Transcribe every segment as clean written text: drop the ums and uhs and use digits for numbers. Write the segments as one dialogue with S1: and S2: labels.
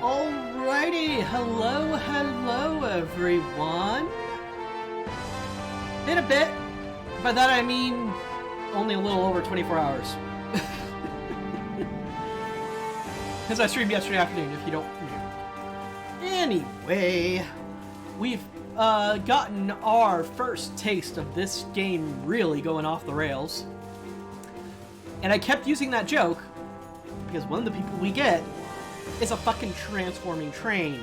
S1: Alrighty, hello everyone. Been a bit. By that I mean only a little over 24 hours. Because I streamed yesterday afternoon, if you don't know. Anyway, we've gotten our first taste of this game really going off the rails. And I kept using that joke because one of the people we get is a fucking transforming train.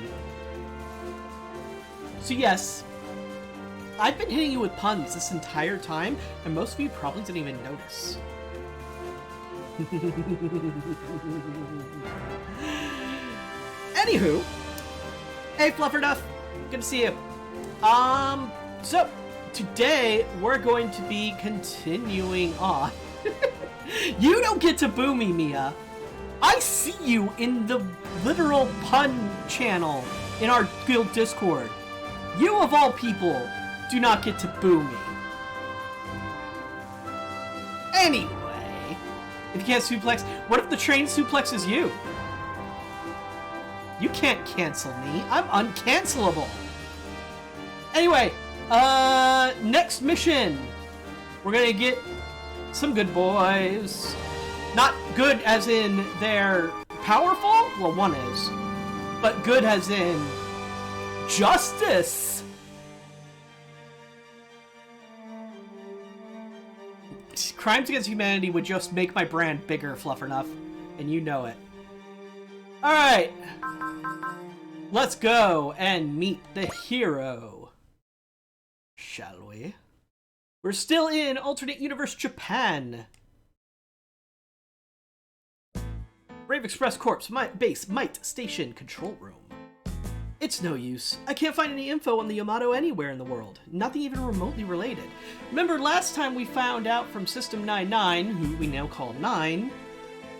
S1: So yes, I've been hitting you with puns this entire time, and most of you probably didn't even notice. Anywho, hey Flufferduff, good to see you. So today we're going to be continuing on. You don't get to boo me, Mia. I see you in the literal pun channel in our guild Discord. You of all people do not get to boo me. Anyway, if you can't suplex, what if the train suplexes you? You can't cancel me. I'm uncancelable. Anyway, next mission. We're gonna get some good boys. Not good as in they're powerful, well one is, but good as in justice. Crimes against humanity would just make my brand bigger, Fluffernuff, and you know it. Alright, let's go and meet the hero, shall we? We're still in alternate universe Japan. Brave Express Corps, base, Might Station, control room. It's no use. I can't find any info on the Yamato anywhere in the world. Nothing even remotely related. Remember last time we found out from System 99, who we now call 9,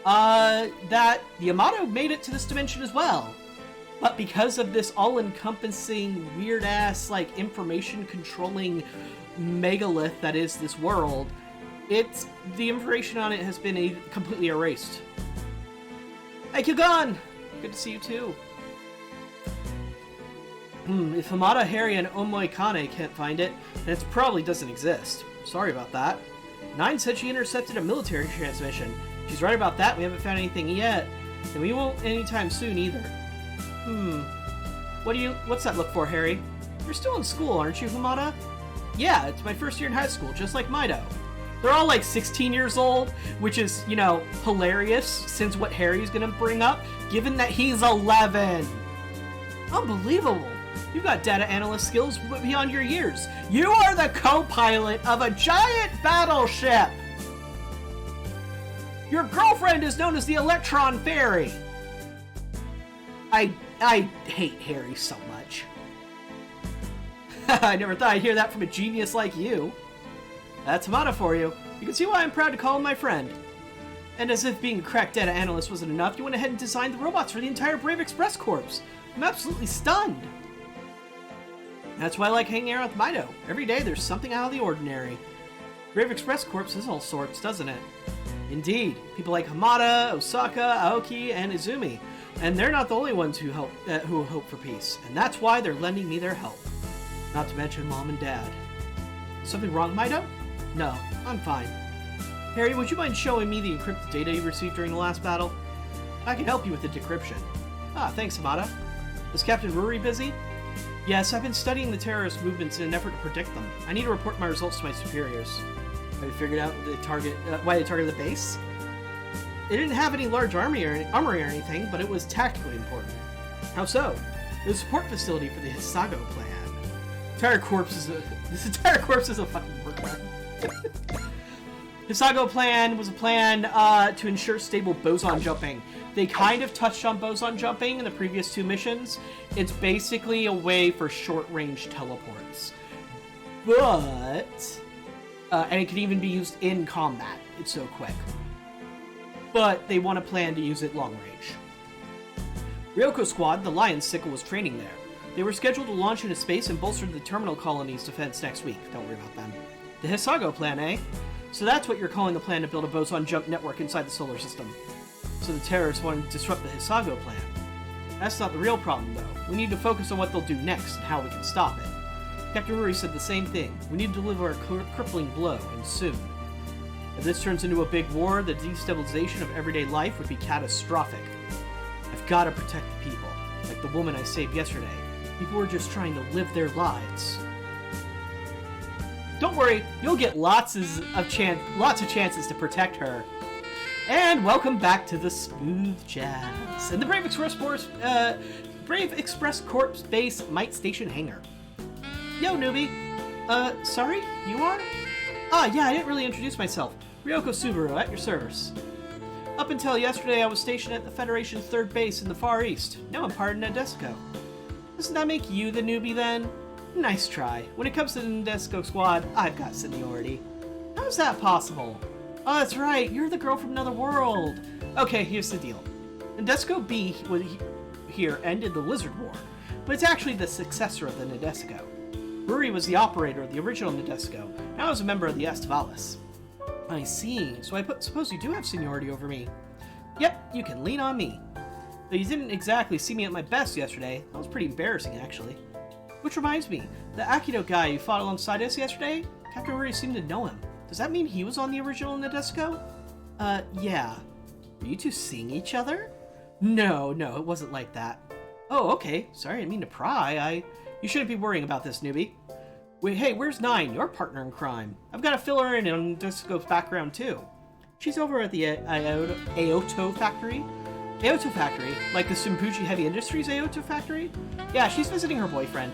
S1: that the Yamato made it to this dimension as well. But because of this all-encompassing, weird-ass, like, information-controlling megalith that is this world, the information on it has been completely erased. Hey, Kyugan! Good to see you too. If Hamada, Harry, and Omoikane can't find it, then it probably doesn't exist. Sorry about that. 9 said she intercepted a military transmission. She's right about that, we haven't found anything yet. And we won't anytime soon either. What's that look for, Harry? You're still in school, aren't you, Hamada? Yeah, it's my first year in high school, just like Mido. They're all like 16 years old, which is, you know, hilarious since what Harry's gonna bring up, given that he's 11. Unbelievable. You've got data analyst skills beyond your years. You are the co-pilot of a giant battleship. Your girlfriend is known as the Electron Fairy. I hate Harry so much. I never thought I'd hear that from a genius like you. That's Hamada for you. You can see why I'm proud to call him my friend. And as if being a crack data analyst wasn't enough, you went ahead and designed the robots for the entire Brave Express Corps. I'm absolutely stunned. That's why I like hanging out with Mido. Every day there's something out of the ordinary. Brave Express Corps is all sorts, doesn't it? Indeed. People like Hamada, Osaka, Aoki, and Izumi. And they're not the only ones who hope for peace. And that's why they're lending me their help. Not to mention Mom and Dad. Something wrong, Mido? No, I'm fine. Harry, would you mind showing me the encrypted data you received during the last battle? I can help you with the decryption. Ah, thanks, Hamada. Is Captain Ruri busy? Yes, I've been studying the terrorist movements in an effort to predict them. I need to report my results to my superiors. Have you figured out why they targeted the base? It didn't have any large armory or anything, but it was tactically important. How so? It was a support facility for the Hisago plan. This entire corpse is a fucking workaround. Hisago plan was a plan to ensure stable boson jumping. They kind of touched on boson jumping in the previous 2 missions. It's basically a way for short-range teleports. But... and it can even be used in combat. It's so quick. But they want a plan to use it long range. Ryoko Squad, the Lion's Sickle, was training there. They were scheduled to launch into space and bolster the terminal colony's defense next week. Don't worry about them. The Hisago plan, eh? So that's what you're calling the plan to build a boson jump network inside the solar system. So the terrorists wanted to disrupt the Hisago plan. That's not the real problem, though. We need to focus on what they'll do next and how we can stop it. Captain Rory said the same thing. We need to deliver a crippling blow, and soon. If this turns into a big war, the destabilization of everyday life would be catastrophic. I've got to protect the people, like the woman I saved yesterday. People were just trying to live their lives. Don't worry, you'll get lots of chances to protect her. And welcome back to the Smooth Jazz and the Brave Express Corps Base Might Station hangar. Yo, newbie. Sorry? You are? Yeah, I didn't really introduce myself. Ryoko Subaru, at your service. Up until yesterday, I was stationed at the Federation's 3rd base in the Far East. Now I'm part of Nadesico. Doesn't that make you the newbie, then? Nice try. When it comes to the Nadesico squad, I've got seniority. How's that possible? Oh, that's right. You're the girl from another world. Okay, here's the deal. Nadesico B here ended the Lizard War, but it's actually the successor of the Nadesico. Ruri was the operator of the original Nadesico. Now I was a member of the Estivalis. I see. So I suppose you do have seniority over me. Yep, you can lean on me. Though you didn't exactly see me at my best yesterday. That was pretty embarrassing, actually. Which reminds me, the Akido guy you fought alongside us yesterday, Captain Ruri seemed to know him. Does that mean he was on the original Nadesico? Yeah. Were you two seeing each other? No, it wasn't like that. Oh, okay. Sorry, I didn't mean to pry. You shouldn't be worrying about this, newbie. Wait, hey, where's Nine, your partner in crime? I've got to fill her in on Nadesico's background, too. She's over at the Aoto factory. Aoto factory? Like the Sumpuji Heavy Industries Aoto factory? Yeah, she's visiting her boyfriend.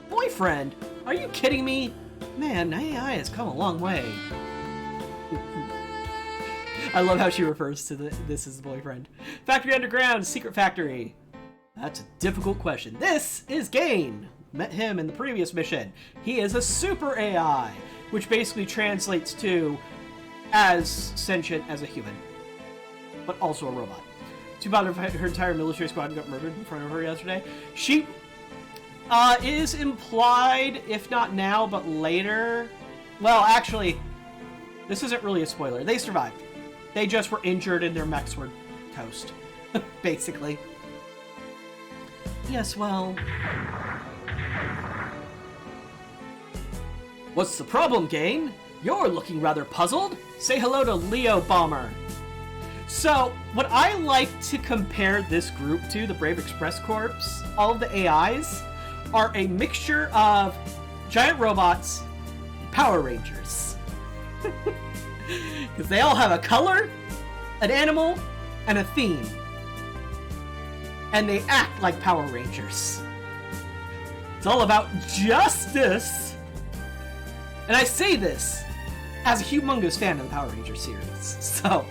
S1: Boyfriend? Are you kidding me? Man, AI has come a long way. I love how she refers to this as the boyfriend. Factory Underground, secret factory. That's a difficult question. This is Gain. Met him in the previous mission. He is a super AI, which basically translates to as sentient as a human, but also a robot. Too bad her entire military squad got murdered in front of her yesterday. She is implied, if not now, but later. Well, actually, this isn't really a spoiler. They survived. They just were injured and their mechs were toast, basically. Yes, well... What's the problem, Gain? You're looking rather puzzled. Say hello to Leo Bomber. So, what I like to compare this group to, the Brave Express Corps, all of the AIs, are a mixture of giant robots and Power Rangers. Because they all have a color, an animal, and a theme. And they act like Power Rangers. It's all about justice. And I say this as a humongous fan of the Power Rangers series. So,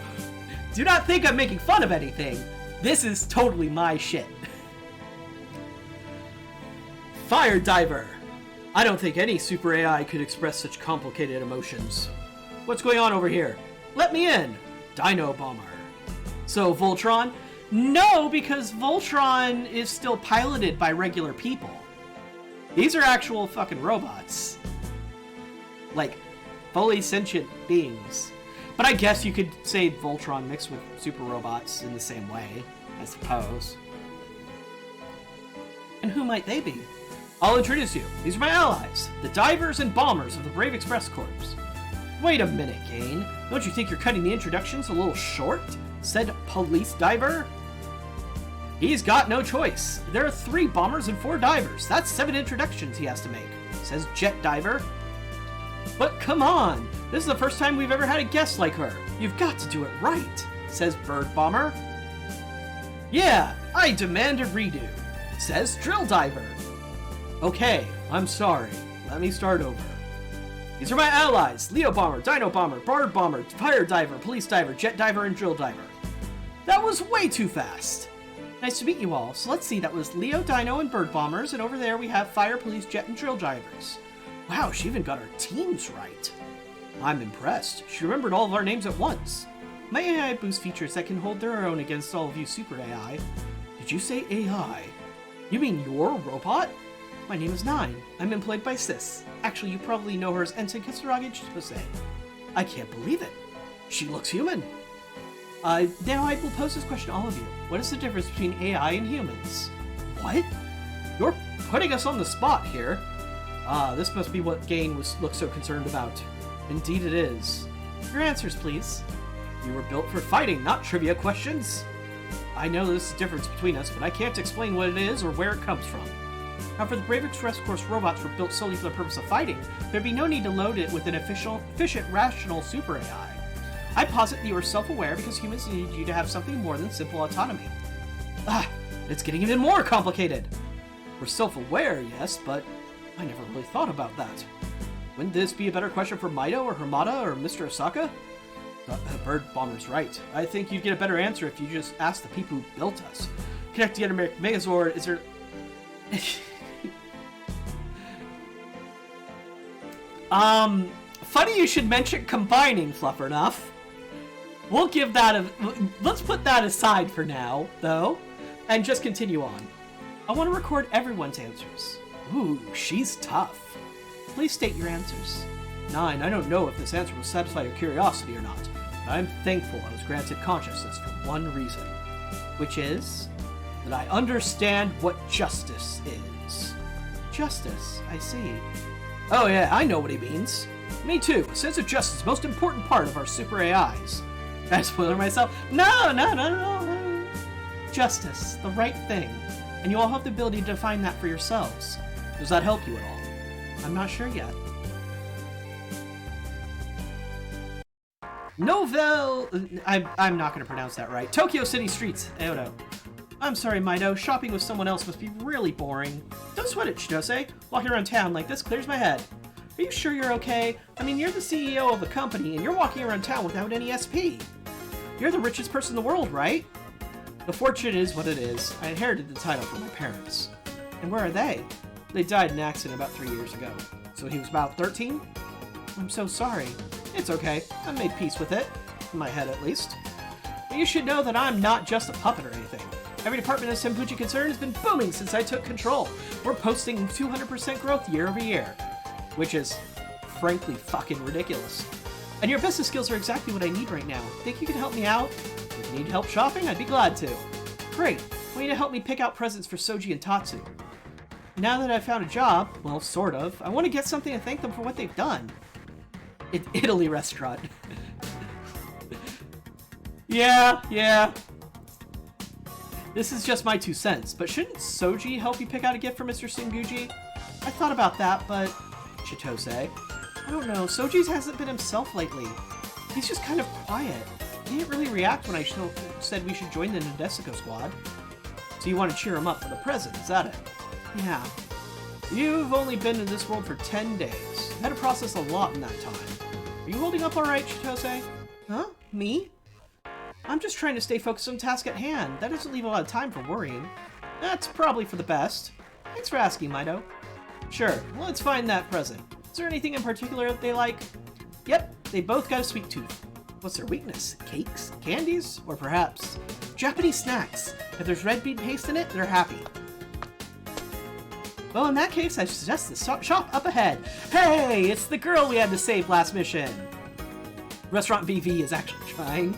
S1: do not think I'm making fun of anything. This is totally my shit. Fire Diver. I don't think any super AI could express such complicated emotions. What's going on over here? Let me in. Dino Bomber. So, Voltron? No, because Voltron is still piloted by regular people. These are actual fucking robots. Like, fully sentient beings. But I guess you could say Voltron mixed with super robots in the same way, I suppose. And who might they be? I'll introduce you. These are my allies, the divers and bombers of the Brave Express Corps. Wait a minute, Gain. Don't you think you're cutting the introductions a little short? Said Police Diver. He's got no choice. There are 3 bombers and 4 divers. That's 7 introductions he has to make, says Jet Diver. But come on, this is the first time we've ever had a guest like her. You've got to do it right, says Bird Bomber. Yeah, I demand a redo, says Drill Diver. Okay, I'm sorry. Let me start over. These are my allies, Leo Bomber, Dino Bomber, Bird Bomber, Fire Diver, Police Diver, Jet Diver, and Drill Diver. That was way too fast. Nice to meet you all. So let's see, that was Leo, Dino, and Bird Bombers, and over there we have Fire, Police, Jet, and Drill Divers. Wow, she even got our teams right. I'm impressed. She remembered all of our names at once. My AI boosts features that can hold their own against all of you super AI. Did you say AI? You mean you're a robot? My name is Nine. I'm employed by Sis. Actually, you probably know her as Ensign Kitsuragi Chitose. I can't believe it. She looks human. Now I will pose this question to all of you. What is the difference between AI and humans? What? You're putting us on the spot here. Ah, this must be what Gain looks so concerned about. Indeed it is. Your answers, please. You were built for fighting, not trivia questions. I know there's a difference between us, but I can't explain what it is or where it comes from. However, the Brave Express Course robots were built solely for the purpose of fighting. There'd be no need to load it with an efficient, rational super AI. I posit that you are self-aware because humans need you to have something more than simple autonomy. Ah, it's getting even more complicated. We're self-aware, yes, but I never really thought about that. Wouldn't this be a better question for Mido or Hamada or Mr. Osaka? Bird Bomber's right. I think you'd get a better answer if you just asked the people who built us. Connect together Megazord, is there... Funny you should mention combining, Fluffernuff. We'll give that a... Let's put that aside for now, though, and just continue on. I want to record everyone's answers. Ooh, she's tough. Please state your answers. 9. I don't know if this answer will satisfy your curiosity or not, but I'm thankful I was granted consciousness for one reason, which is that I understand what justice is. Justice, I see. Oh yeah, I know what he means. Me too. A sense of justice is the most important part of our super AIs. Did I spoiler myself? No. Justice, the right thing. And you all have the ability to define that for yourselves. Does that help you at all? I'm not sure yet. Novel... I'm not going to pronounce that right. Tokyo City Streets. Edo. I'm sorry, Mido. Shopping with someone else must be really boring. Don't sweat it, Chitose. Walking around town like this clears my head. Are you sure you're okay? I mean, you're the CEO of a company, and you're walking around town without any SP. You're the richest person in the world, right? The fortune is what it is. I inherited the title from my parents. And where are they? They died in an accident about 3 years ago. So he was about 13? I'm so sorry. It's okay. I made peace with it. In my head, at least. But you should know that I'm not just a puppet or anything. Every department of Senpuchi Concern has been booming since I took control. We're posting 200% growth year over year. Which is, frankly, fucking ridiculous. And your business skills are exactly what I need right now. Think you can help me out? If you need help shopping, I'd be glad to. Great. I want you to help me pick out presents for Soji and Tatsu. Now that I've found a job, well, sort of, I want to get something to thank them for what they've done. Italy restaurant. Yeah. This is just my 2 cents, but shouldn't Soji help you pick out a gift for Mr. Senguji? I thought about that, but... Chitose. I don't know, Soji hasn't been himself lately. He's just kind of quiet. He didn't really react when I said we should join the Nadesico squad. So you want to cheer him up for the present, is that it? Yeah. You've only been in this world for 10 days. You had to process a lot in that time. Are you holding up alright, Chitose? Huh? Me? I'm just trying to stay focused on the task at hand. That doesn't leave a lot of time for worrying. That's probably for the best. Thanks for asking, Mido. Sure, let's find that present. Is there anything in particular that they like? Yep, they both got a sweet tooth. What's their weakness? Cakes? Candies? Or perhaps Japanese snacks? If there's red bean paste in it, they're happy. Well, in that case, I suggest the shop up ahead. Hey, it's the girl we had to save last mission. Restaurant BV is actually trying.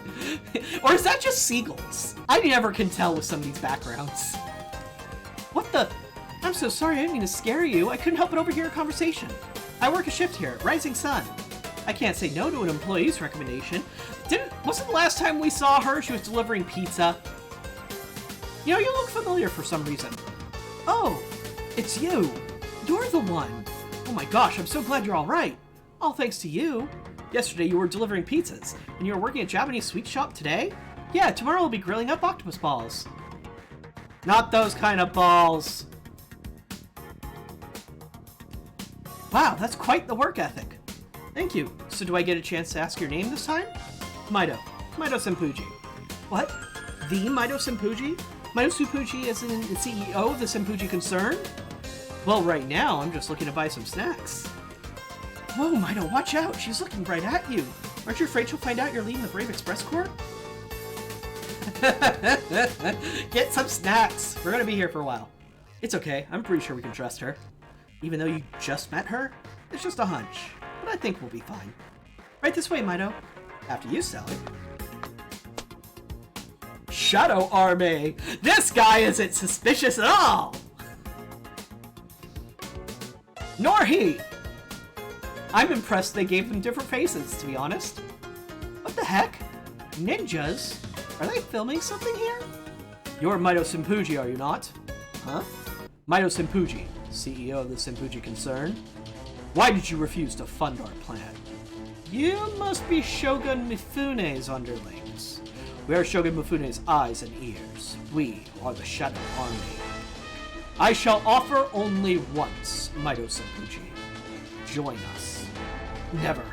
S1: Or is that just seagulls? I never can tell with some of these backgrounds. What the? I'm so sorry, I didn't mean to scare you. I couldn't help but overhear a conversation. I work a shift here at Rising Sun. I can't say no to an employee's recommendation. Wasn't the last time we saw her, she was delivering pizza? You know, you look familiar for some reason. Oh, it's you. You're the one. Oh my gosh, I'm so glad you're all right. All thanks to you. Yesterday you were delivering pizzas, and you were working at a Japanese sweet shop today? Yeah, tomorrow we'll be grilling up octopus balls. Not those kind of balls. Wow, that's quite the work ethic. Thank you. So do I get a chance to ask your name this time? Mido. Mido Senpuji. What? The Mido Senpuji? Mido Senpuji is the CEO of the Senpuji Concern? Well, right now, I'm just looking to buy some snacks. Whoa, Mido, watch out! She's looking right at you! Aren't you afraid she'll find out you're leading the Brave Express Corps? Get some snacks! We're gonna be here for a while. It's okay, I'm pretty sure we can trust her. Even though you just met her, it's just a hunch. But I think we'll be fine. Right this way, Mido. After you, Sally. Shadow Army! This guy isn't suspicious at all! Nor he! I'm impressed they gave them different faces, to be honest. What the heck? Ninjas? Are they filming something here? You're Maito Senpuji, are you not? Huh? Maito Senpuji, CEO of the Senpuji concern. Why did you refuse to fund our plan? You must be Shogun Mifune's underlings. We are Shogun Mifune's eyes and ears. We are the Shadow Army. I shall offer only once, Maito Senpuji. Join us. Never.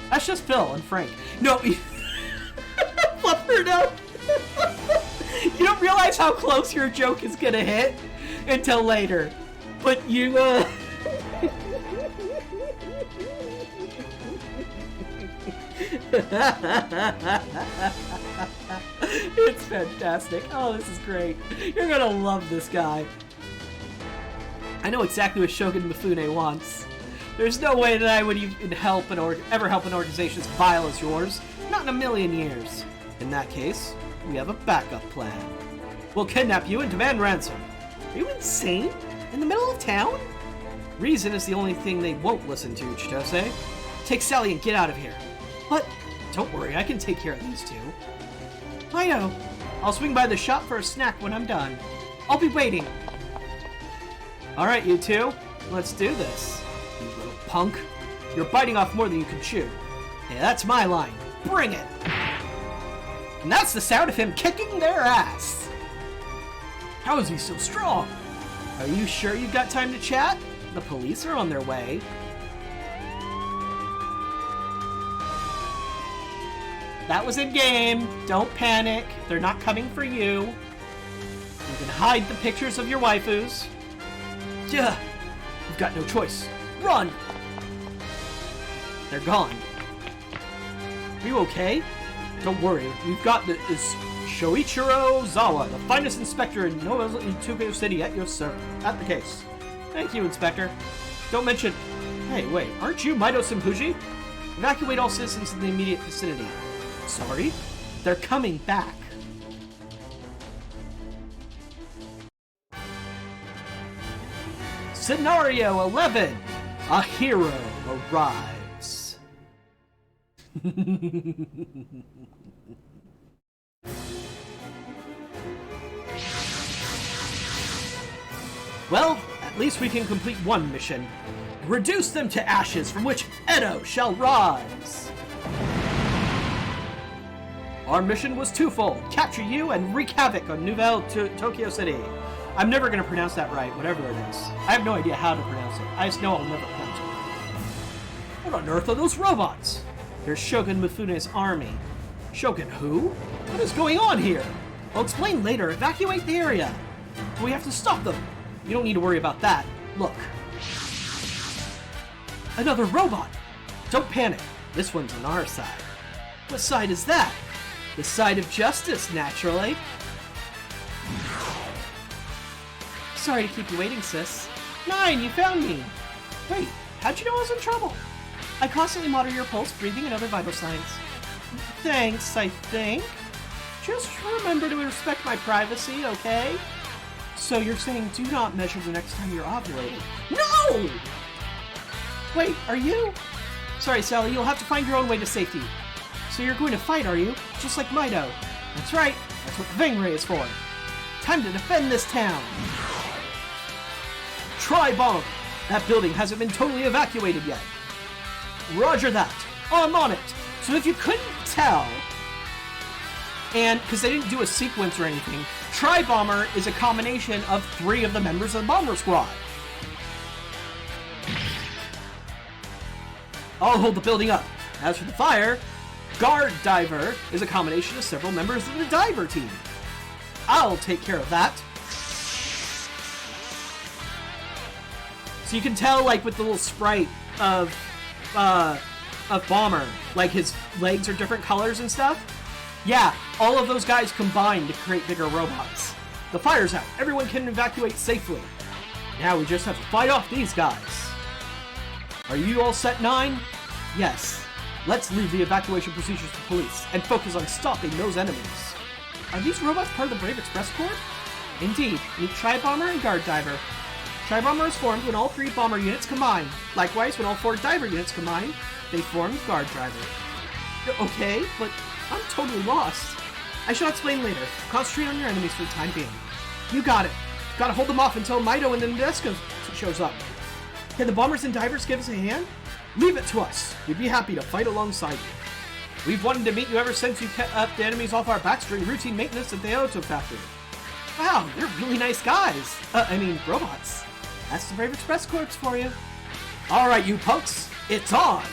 S1: That's just Phil and Frank. No, Fluffer, no. You don't realize how close your joke is gonna hit until later. But you, It's fantastic. Oh, this is great. You're gonna love this guy. I know exactly what Shogun Mifune wants. There's no way that I would even ever help an organization as vile as yours. Not in a million years. In that case, we have a backup plan. We'll kidnap you and demand ransom. Are you insane? In the middle of town? Reason is the only thing they won't listen to, Chitose. Take Sally and get out of here. But don't worry, I can take care of these two. I know. I'll swing by the shop for a snack when I'm done. I'll be waiting. Alright, you two. Let's do this. You little punk. You're biting off more than you can chew. Yeah, that's my line. Bring it! And that's the sound of him kicking their ass. How is he so strong? Are you sure you've got time to chat? The police are on their way. That was in game. Don't panic. They're not coming for you. You can hide the pictures of your waifus. Yeah, you've got no choice. Run! They're gone. Are you okay? Don't worry. We've got this Shoichiro Zawa, the finest inspector in Tokyo City at your service. At the case. Thank you, Inspector. Don't mention... Hey, wait. Aren't you Maito Senpuji? Evacuate all citizens in the immediate vicinity. Sorry? They're coming back. Scenario 11. A hero arrives. Well, at least we can complete one mission. Reduce them to ashes from which Edo shall rise. Our mission was twofold. Capture you and wreak havoc on Nouvelle Tokyo City. I'm never going to pronounce that right, whatever it is. I have no idea how to pronounce it. I just know I'll never pronounce it. What on earth are those robots? They're Shogun Mifune's army. Shogun who? What is going on here? I'll explain later. Evacuate the area. We have to stop them. You don't need to worry about that. Look. Another robot. Don't panic. This one's on our side. What side is that? The side of justice, naturally. Sorry to keep you waiting, sis. 9, you found me! Wait, how'd you know I was in trouble? I constantly monitor your pulse, breathing, and other vital signs. Thanks, I think. Just remember to respect my privacy, okay? So you're saying do not measure the next time you're ovulating. No! Wait, are you? Sorry, Sally, you'll have to find your own way to safety. So you're going to fight, are you? Just like Maito. That's right. That's what the Ving-Ray is for. Time to defend this town. Tri-bomb. That building hasn't been totally evacuated yet. Roger that. I'm on it. So if you couldn't tell, and because they didn't do a sequence or anything, Tri-Bomber is a combination of 3 of the members of the Bomber Squad. I'll hold the building up. As for the fire, Guard Diver is a combination of several members of the Diver team. I'll take care of that. So you can tell, like, with the little sprite of Bomber, like his legs are different colors and stuff. Yeah, all of those guys combined to create bigger robots. The fire's out. Everyone can evacuate safely. Now we just have to fight off these guys. Are you all set, 9? Yes. Let's leave the evacuation procedures to police and focus on stopping those enemies. Are these robots part of the Brave Express Corps? Indeed. Meet Tri-Bomber and Guard Diver. Tri-Bomber is formed when all 3 bomber units combine. Likewise, when all 4 diver units combine, they form Guard Driver. Okay, but I'm totally lost. I shall explain later. Concentrate on your enemies for the time being. You got it. Gotta hold them off until Mido and the Nadesco shows up. Can the bombers and divers give us a hand? Leave it to us. We'd be happy to fight alongside you. We've wanted to meet you ever since you kept up the enemies off our backs during routine maintenance at the Auto Factory. Wow, you're really nice guys. Robots. That's the Brave Express Corps for you. Alright, you punks. It's on.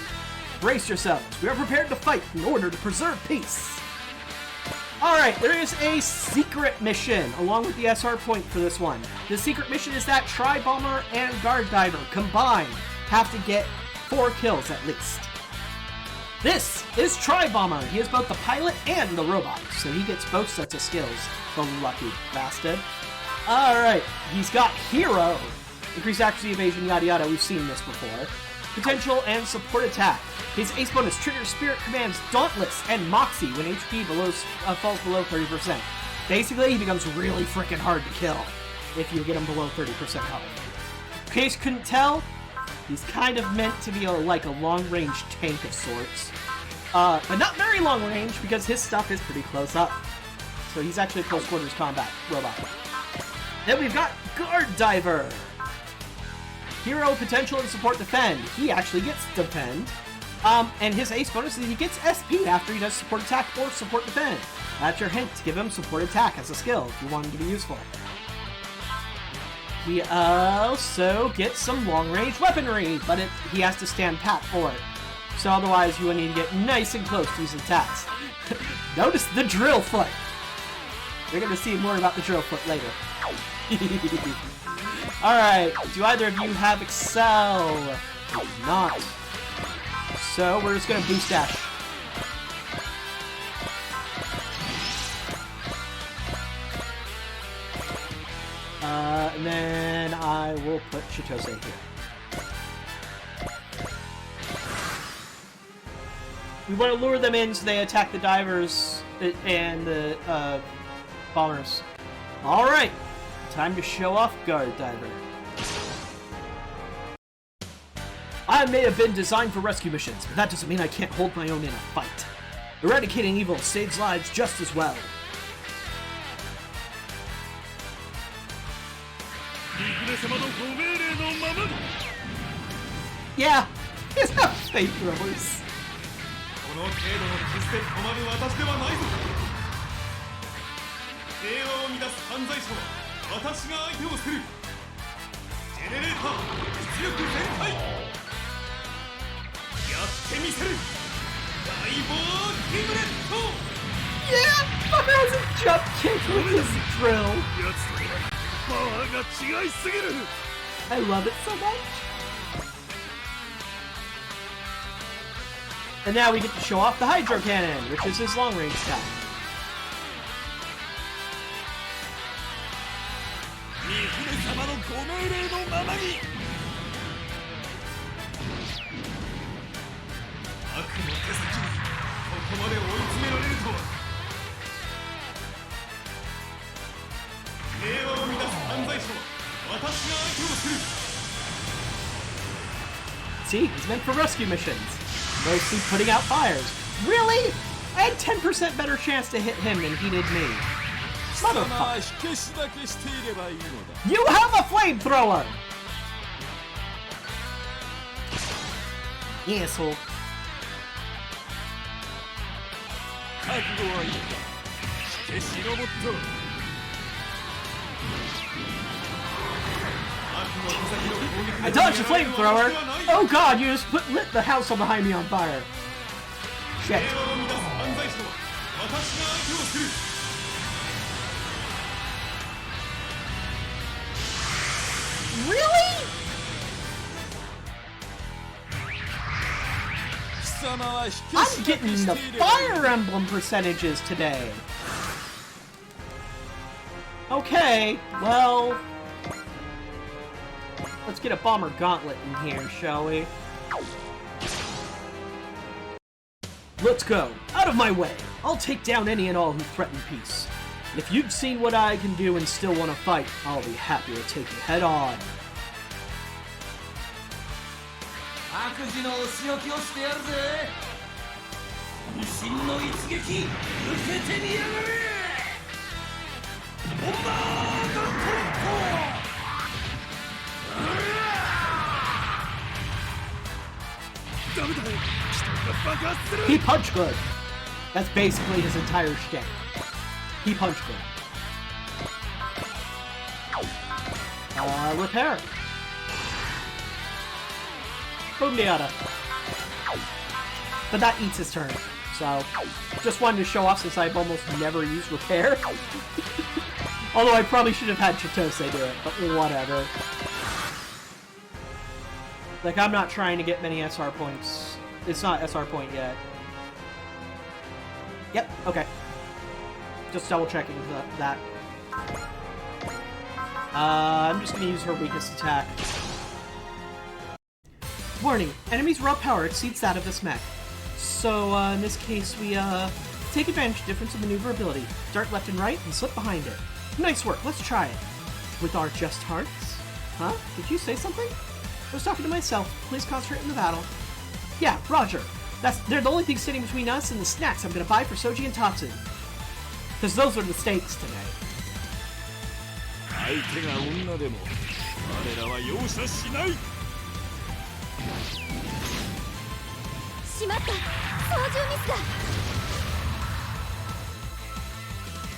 S1: Brace yourselves. We are prepared to fight in order to preserve peace. Alright, there is a secret mission along with the SR point for this one. The secret mission is that Tri-Bomber and Guard Diver combined have to get 4 kills at least. This is Tri-Bomber. He is both the pilot and the robot, so he gets both sets of skills. The lucky bastard. Alright, he's got Hero. Increased accuracy, evasion, yada yada, we've seen this before. Potential and support attack. His ace bonus triggers Spirit Commands Dauntless and Moxie when HP falls below 30%. Basically, he becomes really freaking hard to kill if you get him below 30% health. In case you couldn't tell, he's kind of meant to be like a long-range tank of sorts. But not very long range because his stuff is pretty close up. So he's actually a close quarters combat robot. Then we've got Guard Diver. Hero, potential, and support defend. He actually gets defend. And his ace bonus is he gets SP after he does support attack or support defend. That's your hint to give him support attack as a skill if you want him to be useful. He also gets some long-range weaponry, but he has to stand pat for it. So otherwise you would need to get nice and close to his attacks. Notice the drill foot. You're going to see more about the drill foot later. Alright, do either of you have Excel? Not. So we're just gonna boost dash. And then I will put Chitose here. We want to lure them in so they attack the divers and the bombers. Alright, time to show off Guard Diver. I may have been designed for rescue missions, but that doesn't mean I can't hold my own in a fight. Eradicating evil saves lives just as well. Yeah, it's not flamethrowers. Yeah, fucker has a jump kick with his drill. I love it so much. And now we get to show off the Hydro Cannon, which is his long-range attack. See, he's meant for rescue missions. Mostly putting out fires. Really? I had 10% better chance to hit him than he did me. Motherfucker. You have a flamethrower! Asshole. I dodged the flamethrower! Oh god, you just lit the house behind me on fire. Shit. Really? I'm getting the Fire Emblem percentages today. Okay, well, let's get a Bomber Gauntlet in here, shall we? Let's go. Out of my way. I'll take down any and all who threaten peace. If you've seen what I can do and still want to fight, I'll be happy to take you head on. He punched good. That's basically his entire shtick. He punched good. Repair. Boom Diata. But that eats his turn. So, just wanted to show off since I've almost never used repair. Although I probably should have had Chitose do it, but whatever. Like, I'm not trying to get many SR points. It's not SR point yet. Yep, okay. Just double checking that. I'm just gonna use her weakest attack. Warning, enemies' raw power exceeds that of this mech. So, in this case, we, take advantage of difference in maneuverability. Dart left and right, and slip behind it. Nice work, let's try it. With our just hearts? Huh? Did you say something? I was talking to myself. Please concentrate in the battle. Yeah, roger. They're the only thing standing between us and the snacks I'm gonna buy for Soji and Tatsu. Because those are the stakes today.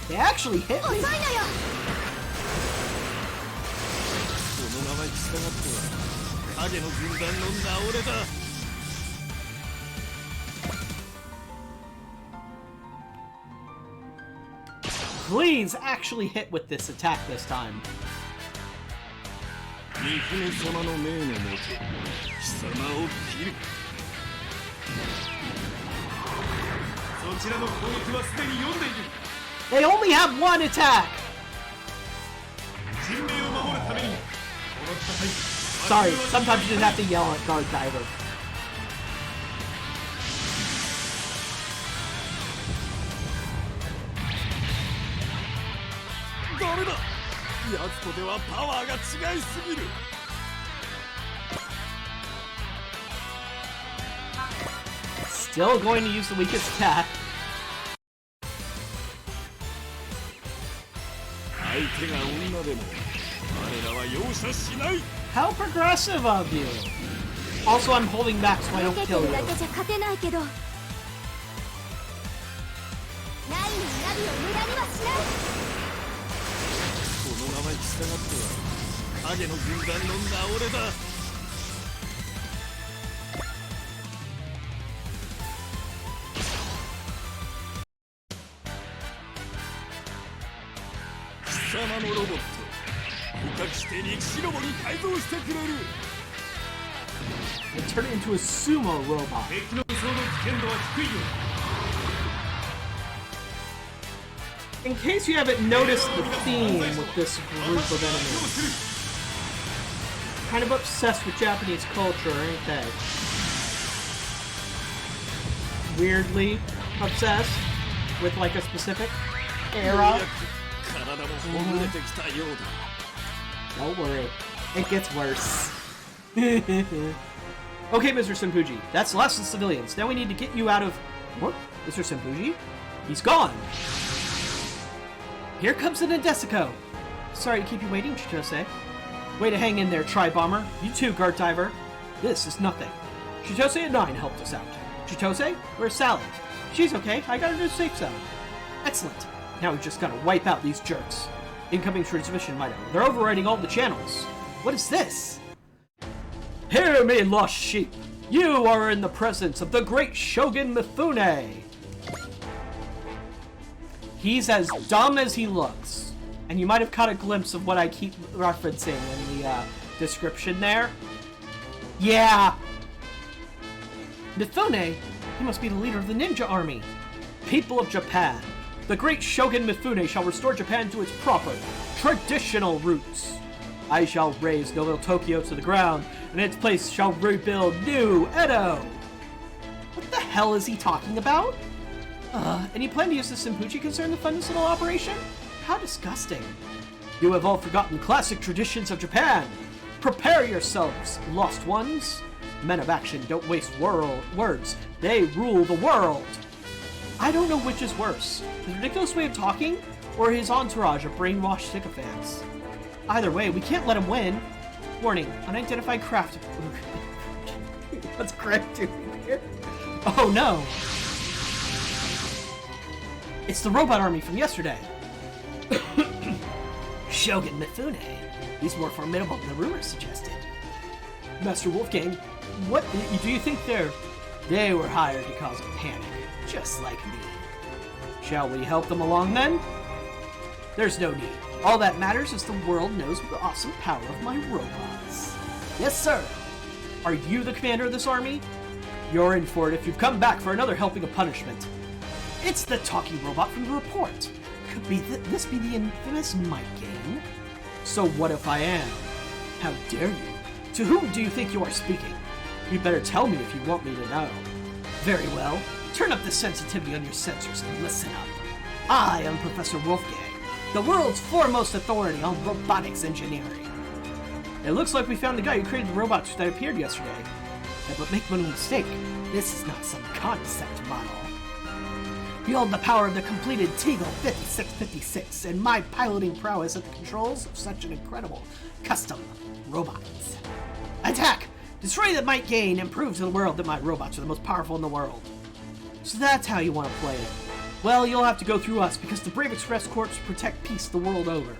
S1: They actually hit me. Please actually hit with this attack this time. They only have one attack! Sorry, sometimes you just have to yell at Guard Diver. Still going to use the weakest attack. How progressive of you! Also, I'm holding back so I don't kill you. And turn it into a sumo robot. In case you haven't noticed the theme with this group of enemies. Kind of obsessed with Japanese culture, ain't they? Weirdly obsessed with like a specific era. Don't worry, it gets worse. Okay, Mr. Senpuji, that's less than civilians. Now we need to get you out of... What? Mr. Senpuji? He's gone. Here comes an Indesico. Sorry to keep you waiting, Chitose. Way to hang in there, Tri-Bomber. You too, Guard Diver. This is nothing. Chitose and 9 helped us out. Chitose? Where's Sally? She's okay. I got her to the safe zone. Excellent. Now we just gotta wipe out these jerks. Incoming transmission Mido. They're overriding all the channels. What is this? Hear me, lost sheep. You are in the presence of the great Shogun Mifune. He's as dumb as he looks. And you might have caught a glimpse of what I keep referencing in the description there. Yeah. Mifune? He must be the leader of the ninja army. People of Japan. The great Shogun Mifune shall restore Japan to its proper, traditional roots. I shall raze Noble Tokyo to the ground, and in its place shall rebuild new Edo. What the hell is he talking about? And you plan to use the Senpuji concern to fund this little operation? How disgusting. You have all forgotten classic traditions of Japan. Prepare yourselves, lost ones. Men of action don't waste words. They rule the world. I don't know which is worse, his ridiculous way of talking or his entourage of brainwashed sycophants. Either way, we can't let him win. Warning, unidentified craft. What's Greg doing here? Oh no! It's the robot army from yesterday. Shogun Mifune. He's more formidable than the rumors suggested. Master Wolfgang, what do you think they were hired to cause a panic, just like me. Shall we help them along then? There's no need. All that matters is the world knows the awesome power of my robots. Yes, sir. Are you the commander of this army? You're in for it if you've come back for another helping of punishment. It's the talking robot from the report. Could this be the infamous Might Game? So what if I am? How dare you? To whom do you think you are speaking? You better tell me if you want me to know. Very well. Turn up the sensitivity on your sensors and listen up. I am Professor Wolfgang, the world's foremost authority on robotics engineering. It looks like we found the guy who created the robots that appeared yesterday. But make no mistake, this is not some concept model. Behold the power of the completed Teagle 5656 and my piloting prowess at the controls of such an incredible custom robot. Attack! Destroy the Might Gain and prove to the world that my robots are the most powerful in the world. So that's how you want to play it. Well, you'll have to go through us because the Brave Express Corps protect peace the world over.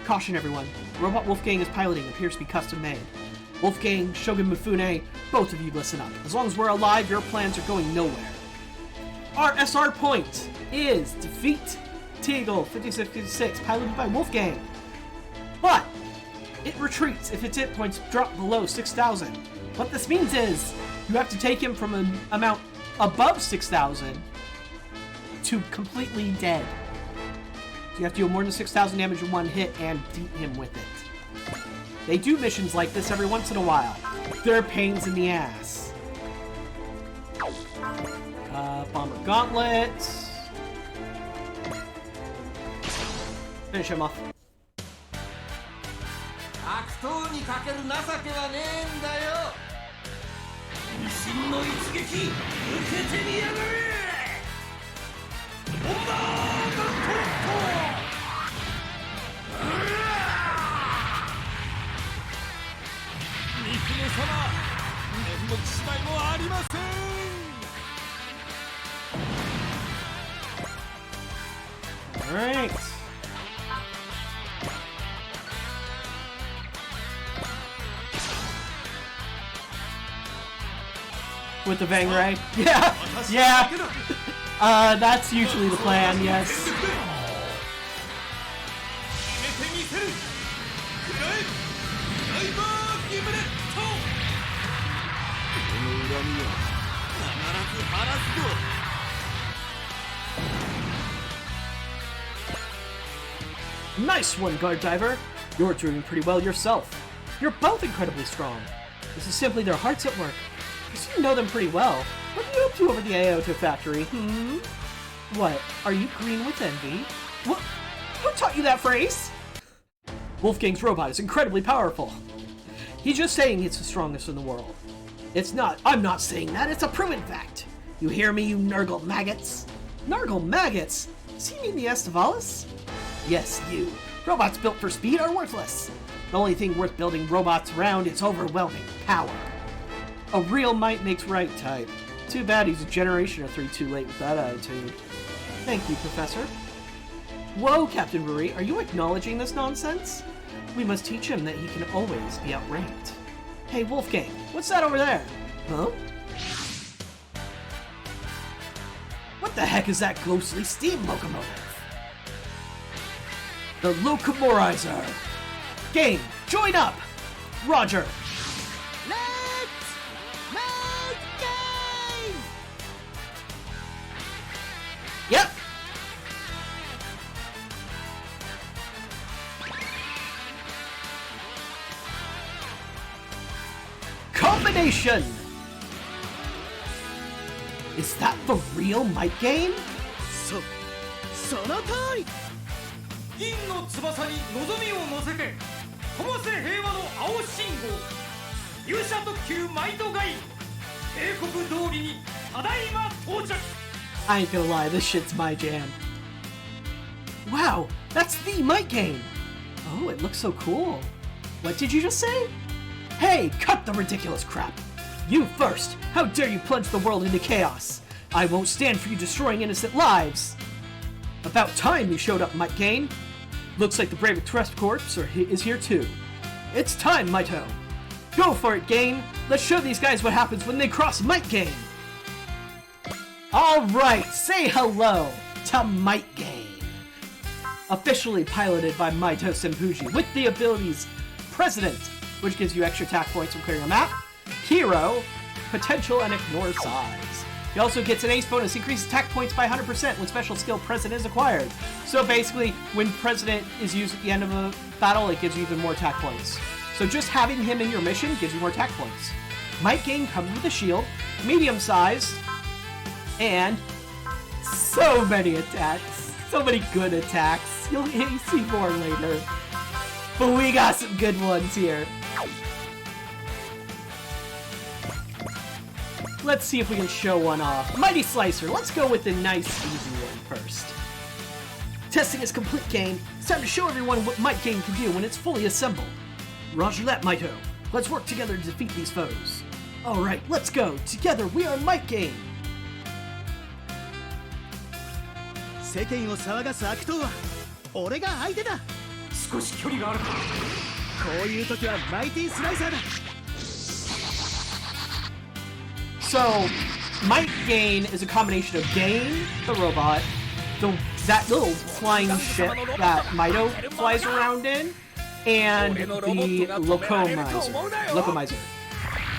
S1: Caution everyone, the robot Wolfgang is piloting appears to be custom made. Wolfgang, Shogun Mifune, both of you listen up. As long as we're alive, your plans are going nowhere. Our SR point is defeat Teagle 5656, piloted by Wolfgang. But it retreats if its hit points drop below 6,000. What this means is you have to take him from an amount above 6,000 to completely dead. So you have to deal more than 6,000 damage in one hit and beat him with it. They do missions like this every once in a while. They're pains in the ass. Bomber Gauntlet. Finish him off.
S2: 悪党にかける情けはねえんだよ。渾身の一撃受けてみやがれ。ボンバーガントレット。三船様、面目次第もありません。
S1: All right. With the bang ray? Yeah! Yeah! That's usually the plan, yes. Nice one, Guard Diver! You're doing pretty well yourself. You're both incredibly strong. This is simply their hearts at work. You seem to know them pretty well. What are you up to over the Aoto factory, What? Are you green with envy? What? Who taught you that phrase? Wolfgang's robot is incredibly powerful. He's just saying it's the strongest in the world. It's not. I'm not saying that. It's a proven fact. You hear me, you Nurgle maggots? Nurgle maggots? Does he mean the Estevalis? Yes, you. Robots built for speed are worthless. The only thing worth building robots around is overwhelming power. A real might makes right type. Too bad he's a generation or 3 too late with that attitude. Thank you, Professor. Whoa, Captain Ruri, are you acknowledging this nonsense? We must teach him that he can always be outranked. Hey, Wolfgang, what's that over there? Huh? What the heck is that ghostly steam locomotive? The Locomorizer! Game, join up! Roger!
S2: Let's make game!
S1: Yep! Combination! Is that the real Might Game?
S2: その通り。銀の翼に望みを乗せて灯せ平和の青信号勇者特急マイトガイ帝国通りにただいま到着
S1: I ain't gonna lie, this shit's my jam. Wow, that's the Might game! Oh, it looks so cool. What did you just say? Hey, cut the ridiculous crap! You first! How dare you plunge the world into chaos! I won't stand for you destroying innocent lives! About time you showed up, Might Gain! Looks like the Brave Express Corps is here too. It's time, Mighto! Go for it, Gain! Let's show these guys what happens when they cross Might Gain! Alright, say hello to Might Gain! Officially piloted by Maito Senpuji with the abilities President, which gives you extra attack points when clearing a map, Hero, Potential, and Ignore Size. He also gets an ace bonus, increases attack points by 100% when special skill President is acquired. So basically, when President is used at the end of a battle, it gives you even more attack points. So just having him in your mission gives you more attack points. Might Gain comes with a shield, medium size, and so many attacks. So many good attacks. You'll see more later. But we got some good ones here. Let's see if we can show one off. Mighty Slicer, let's go with the nice easy one first. Testing is complete, game. It's time to show everyone what Might Gain can do when it's fully assembled. Roger that, Mighto. Let's work together to defeat these foes. Alright, let's go. Together we are Might Gain.
S3: 世間を騒がす悪党は俺が相手だ。
S2: 少し距離があるか。
S3: こういう時はマイティスライサーだ。
S1: So, Might Gain is a combination of Gain, the robot, that little flying ship that Maito flies around in, and the Locomizer.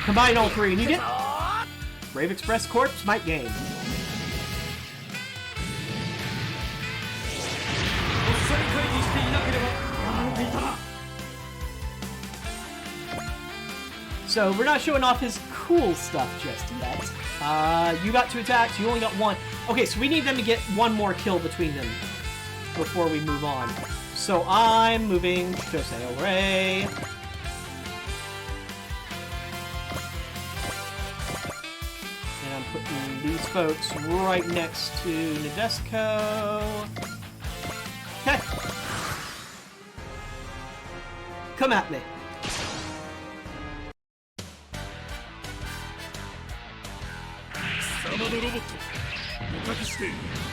S1: Combine all three and you get Brave Express Corps Might Gain. So we're not showing off his cool stuff just yet. You got 2 attacks, you only got 1. Okay, so we need them to get 1 more kill between them before we move on. So I'm moving Josei Ray. And I'm putting these folks right next to Nadesco. Okay. Come at me.
S4: 貴様のロボット、捕獲して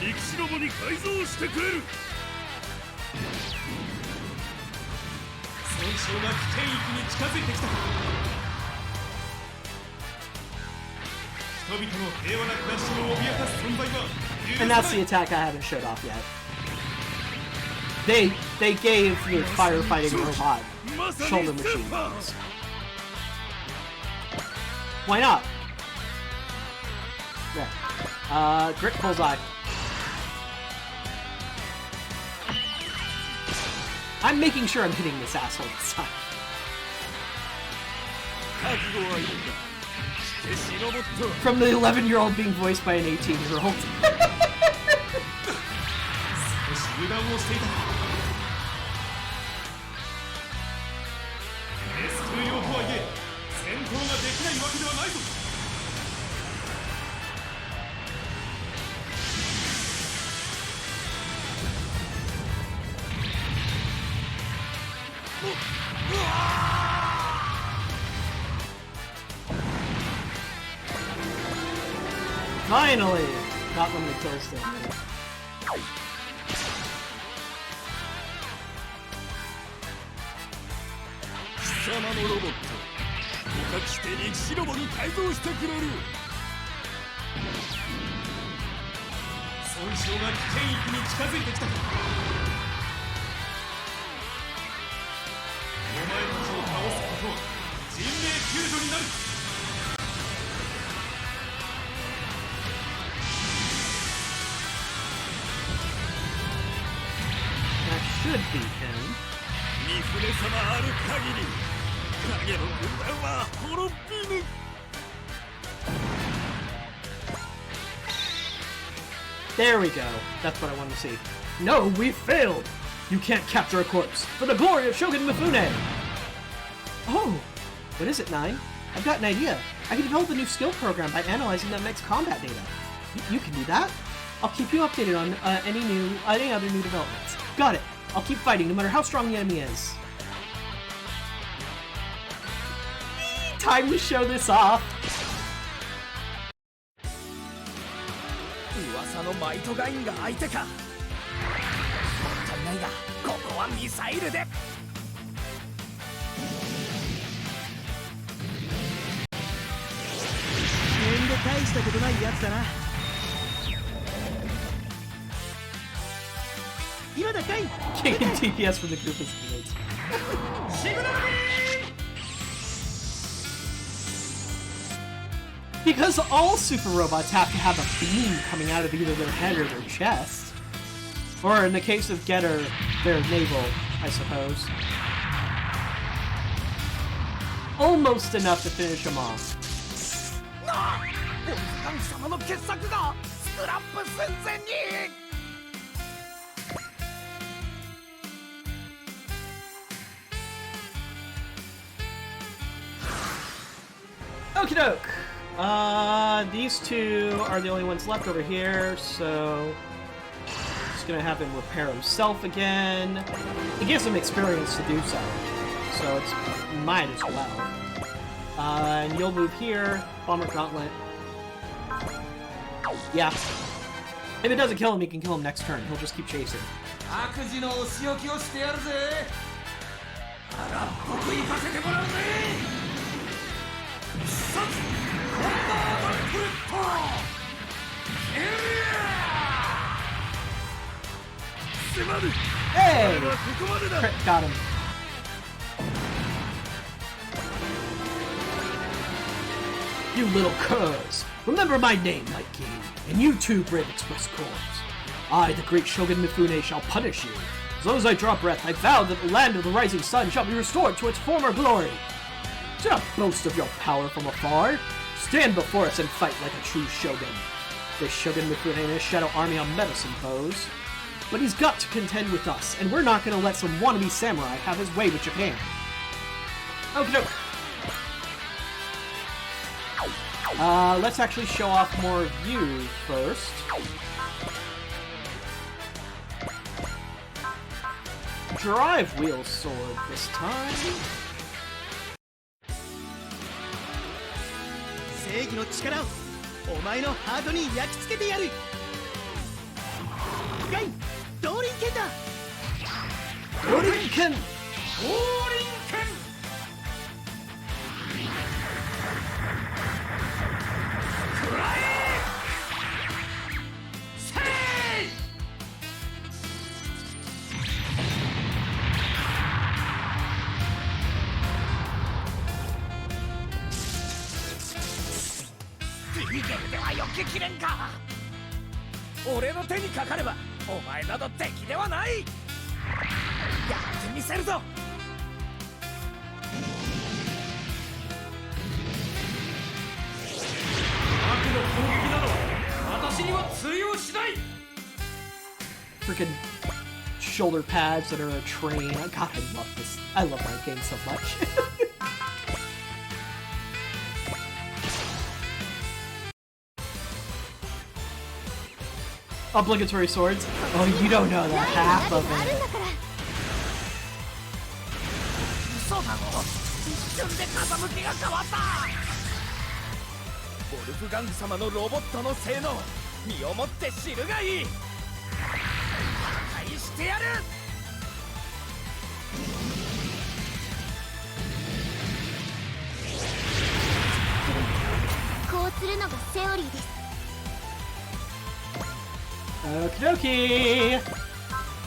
S4: 力士ロボに改造してくれる。
S2: 戦争が危険域に近づいてきた。人々の平和な暮らしを脅かす存在は許さ
S1: And
S2: ない。
S1: that's the attack I haven't showed off yet. They gave the firefighting robot shoulder machines. Why not? There. Grit Bullseye. I'm making sure I'm hitting this asshole this time.
S4: 覚悟はいいんだ。決死ロボット。
S1: From the 11-year-old being voiced by an 18-year-old.
S2: 少し油断をしていた。レスキュー用とはいえ、戦闘ができないわけではないぞ。
S1: Finally! Not when the kill still.
S4: 貴様のロボット、捕獲して力士ロボに改造してくれる。
S2: 損傷が危険域に近づいてきた。お前たちを倒すことは人命救助になる。
S1: Should be him.
S4: 三船様ある限り、影の軍団は滅びぬ。
S1: There we go. That's what I wanted to see. No, we failed! You can't capture a corpse! For the glory of Shogun Mifune! Oh! What is it, Nine? I've got an idea. I can develop a new skill program by analyzing that mech's combat data. You can do that? I'll keep you updated on any other new developments. Got it! I'll keep fighting no matter how strong the enemy is. Time to show this off!
S5: 噂のマイトガインが相手か。もったいないが、ここはミサイルで。
S3: 全然大したことないやつだな。今だかい。
S1: Getting DPS from the group is great. Because all super robots have to have a beam coming out of either their head or their chest. Or in the case of Getter, their navel, I suppose. Almost enough to finish him off.
S5: 神様の傑作がスクラップ寸前に。
S1: Okie doke. These two are the only ones left over here, so just gonna have him repair himself again. It gives him experience to do so, so it's might as well. And you'll move here, Bomber Gauntlet. Yeah. If it doesn't kill him, he can kill him next turn. He'll just keep chasing.
S2: 悪事のお仕置きをしてやるぜ。腹っぽく行かせてもらうぜ。必殺コンバートフルット。エリア。
S4: 迫る。
S1: Hey!
S4: ここまでだ。
S1: Crit got him. You little curs! Remember my name, Night King, and you too, Brave Express Corps. I, the great Shogun Mifune, shall punish you. As long as I draw breath, I vow that the land of the rising sun shall be restored to its former glory. Do not boast of your power from afar. Stand before us and fight like a true Shogun. This Shogun Mifune and his shadow army are medicine foes. But he's got to contend with us, and we're not going to let some wannabe samurai have his way with Japan. Okie doke. Let's actually show off more of you first. Drive wheel sword this time.
S3: 正義の力をお前のハートに焼き付けてやる。ガイ、ドーリン剣だ。
S1: ドリンケン。
S2: 降臨剣。くらえ。せい。
S5: ディーゲルでは避けきれんか。俺の手にかかればお前など敵ではない。やってみせるぞ。
S2: 悪の攻撃など私には通用しない。
S1: Freaking shoulder pads that are a train. God, I love this. I love my game so much. Obligatory swords? Oh, you don't know that half of it.
S5: 嘘だろ。一瞬で風向きが変わった。ボルフガング様のロボットの性能、身をもって知るがいい。破壊してやる。
S6: こうするのがセオリーです。
S1: Okie dokie!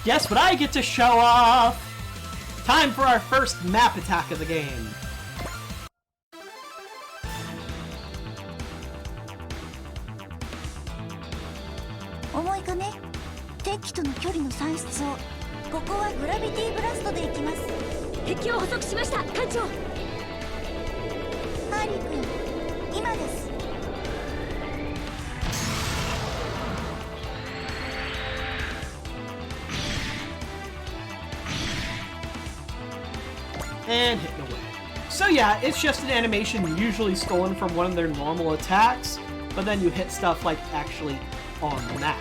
S1: Guess what I get to show off? Time for our first map attack of the game.
S6: 重いかね。敵との距離の算出を。ここはグラビティブラストでいきます。敵を捕捉しました艦長。ハーリー君、今です。
S1: Okie And hitting away. So yeah, it's just an animation usually stolen from one of their normal attacks, but then you hit stuff like actually on the map.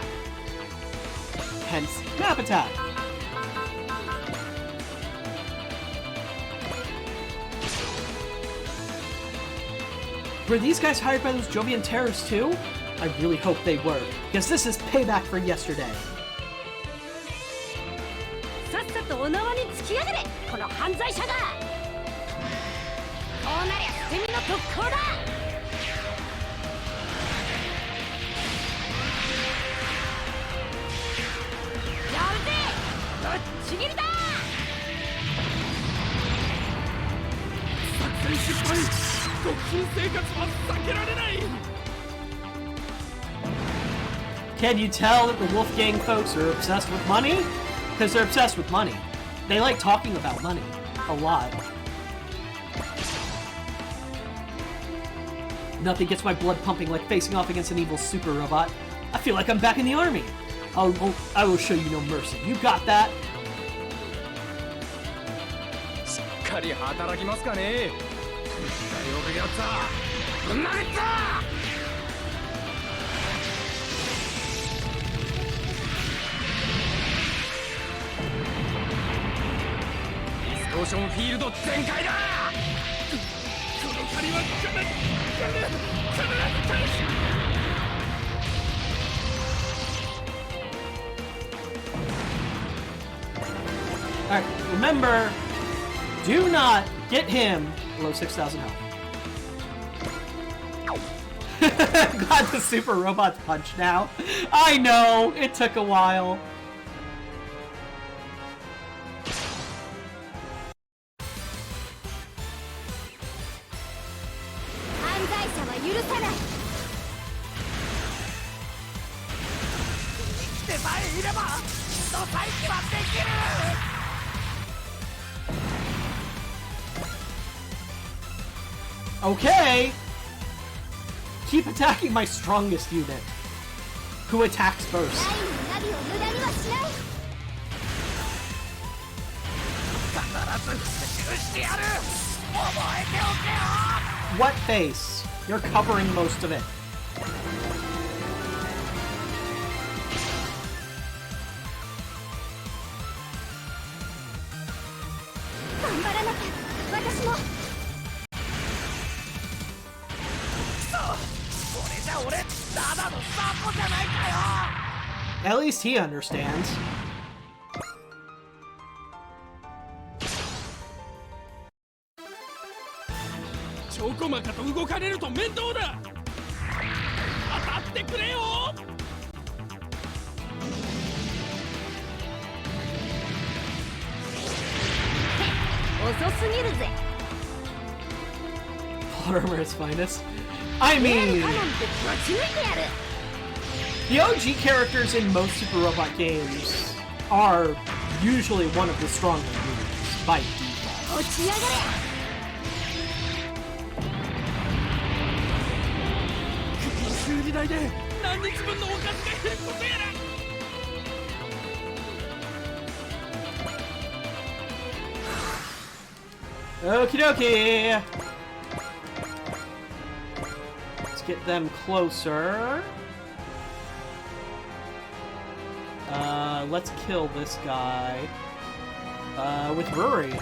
S1: Hence, map attack. Were these guys hired by those Jovian terrorists too? I really hope they were, because this is payback for yesterday.
S6: さっさとお縄に突きやがれこの犯罪者がこうなりゃ捨て身の特攻だやるぜぶっちぎりだ
S4: 作戦失敗独身生活は避けられない
S1: Can you tell that the Wolfgang folks are obsessed with money? Because they're obsessed with money. They like talking about money. A lot. Nothing gets my blood pumping like facing off against an evil super robot. I feel like I'm back in the army. I will show you no mercy. You got that?
S5: しっかり働きますかね呼ぶやつはぶん投げたディストーションフィールド全開だ
S4: この借りは必ず返す
S1: Alright, remember, do not get him below 6,000 health. Got the super robot punch now. I know, it took a while. Okay! Keep attacking my strongest unit. Who attacks first? What face? You're covering most of it. At least he understands. Plot armor is finest. I mean, the OG characters in most Super Robot games are usually one of the stronger units by default. Okie dokie! Let's get them closer. Let's kill this guy. With Rory.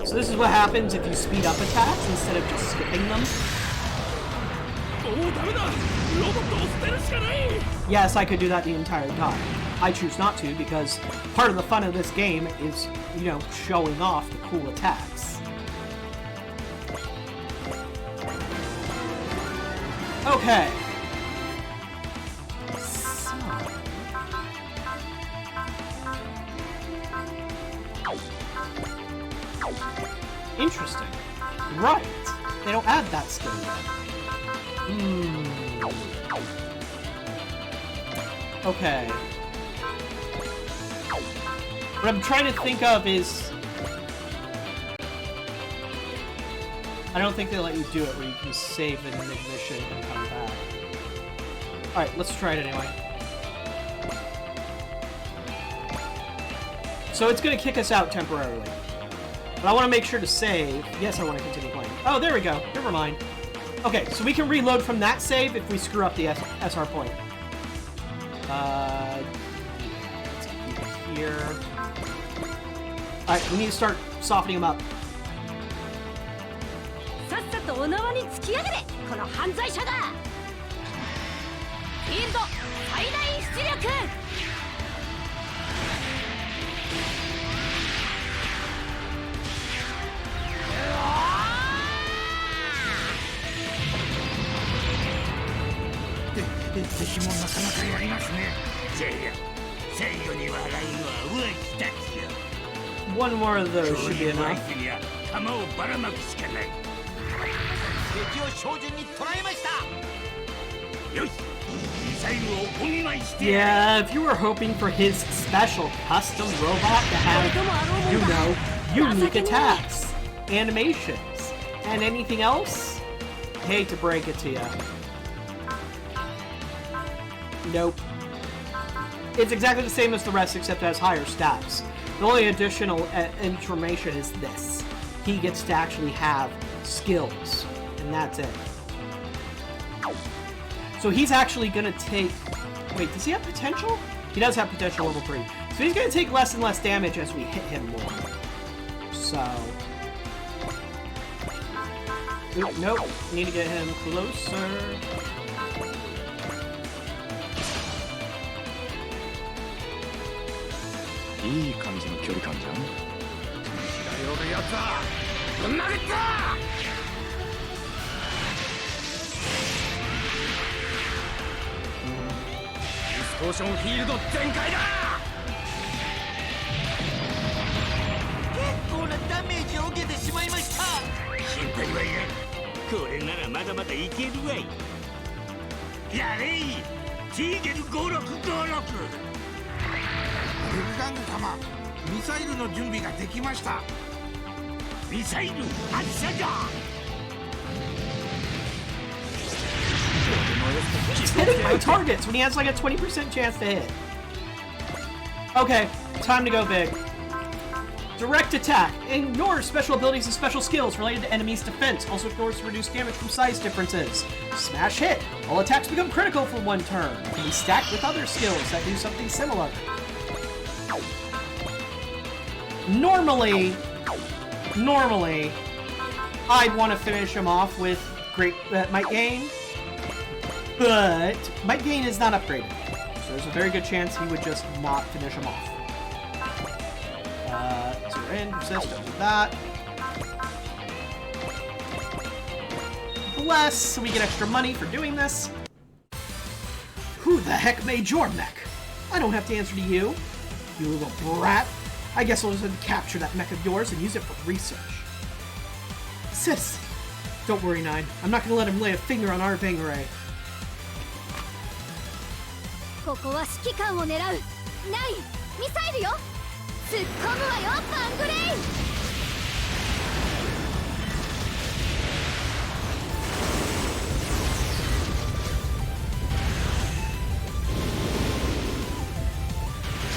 S1: So this is what happens if you speed up attacks instead of just skipping them. Yes, I could do that the entire time. I choose not to because part of the fun of this game is, you know, showing off the cool attacks. Okay. So. Interesting. Right. They don't add that skill yet. Okay. What I'm trying to think of is I don't think they let you do it where you can save in mid-mission and come back. Alright, let's try it anyway. So it's going to kick us out temporarily. But I want to make sure to save. Yes, I want to continue playing. Oh, there we go. Never mind. Okay, so we can reload from that save if we screw up the SR point. Let's keep it here. Alright, we need to start softening them up.
S6: さっさとお縄に突き上げれこの犯罪者だフィールド最大出力
S2: 敵もなかなかやりますねせいや最後に笑いは上来たちよ
S1: One more of those should be enough.
S2: 弾をばらまくしかない敵を照準に捉えましたよしミサイルをお見舞いして
S1: Yeah, if you were hoping for his special custom robot to have, you know, unique attacks, animations, and anything else, hate to break it to you. Nope. It's exactly the same as the rest, except it has higher stats. The only additional information is this. He gets to actually have skills, and that's it. So he's actually gonna take... Wait, does he have potential? He does have potential level 3. So he's gonna take less and less damage as we hit him more. So... Oop, nope. Need to get him closer.
S4: Good kind of距離感じゃん。
S2: よるやつはぶん投げたディストーションフィールド全開だ結構なダメージを受けてしまいました心配はいらんこれならまだまだいけるわいやれいティーゲル5656ベルガング様ミサイルの準備ができましたミサイル発射だ
S1: He's hitting my targets when he has like a 20% chance to hit. Okay, time to go big. Direct attack. Ignore special abilities and special skills related to enemies' defense. Also ignores to reduce damage from size differences. Smash hit. All attacks become critical for one turn. Can be stacked with other skills that do something similar. Normally, I'd want to finish him off with great Might Gain, but Might Gain is not upgraded, so there's a very good chance he would just not finish him off. So we're in, resist, don't do that. Bless, so we get extra money for doing this. Who the heck made your mech? I don't have to answer to you, you little brat. I guess I'll just capture that mech of yours and use it for research. Sis! Don't worry, Nine. I'm not gonna let him lay a finger on our Bangarang.
S6: ここは指揮官を狙うナインミサイルよ突っ込むわよバングレイ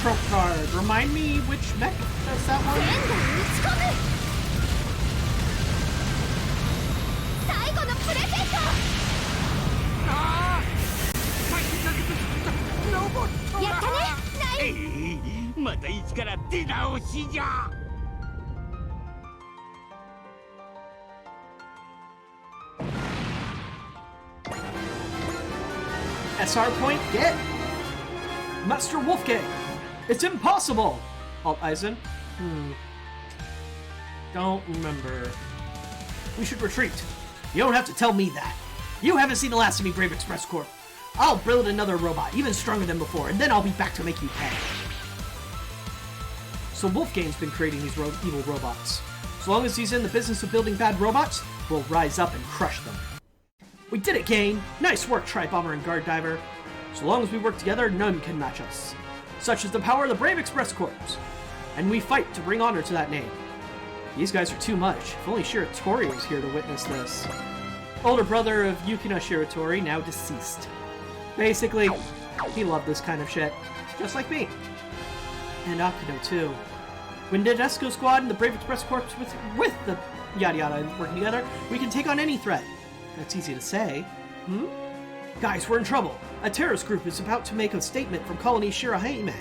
S1: Trump card. Remind me which mech does that one?
S6: 全部打ち込む最後のプレゼントやったねナイン
S2: また一から出直しじゃ
S1: SR point, get! Master Wolfgang! It's impossible! Alt Eisen? Don't remember. We should retreat. You don't have to tell me that. You haven't seen the last of me, Brave Express Corp. I'll build another robot, even stronger than before, and then I'll be back to make you pay. So Wolfgang's been creating these evil robots. As long as he's in the business of building bad robots, we'll rise up and crush them. We did it, Gain! Nice work, Tri-Bomber and Guard Diver. So long as we work together, none can match us. Such is the power of the Brave Express Corps. And we fight to bring honor to that name. These guys are too much. If only Shiratori was here to witness this. Older brother of Yukina Shiratori, now deceased. Basically, he loved this kind of shit. Just like me. And Akido, too. When Nadesico Squad and the Brave Express Corps with the yada yada working together, we can take on any threat. That's easy to say. Guys, we're in trouble. A terrorist group is about to make a statement from Colony Shirahime.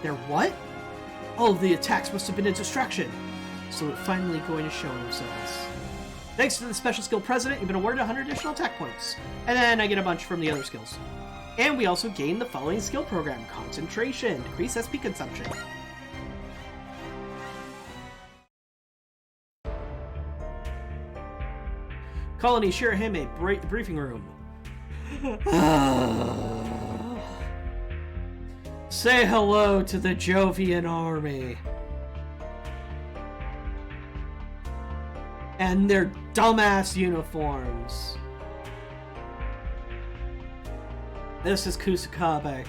S1: They're what? All of the attacks must have been a distraction. So we're finally going to show ourselves. Thanks to the special skill president, you've been awarded 100 additional attack points. And then I get a bunch from the other skills. And we also gain the following skill program. Concentration. Decrease SP consumption. Colony Shirahime briefing room. Say hello to the Jovian army. And their dumbass uniforms. This is Kusakabe.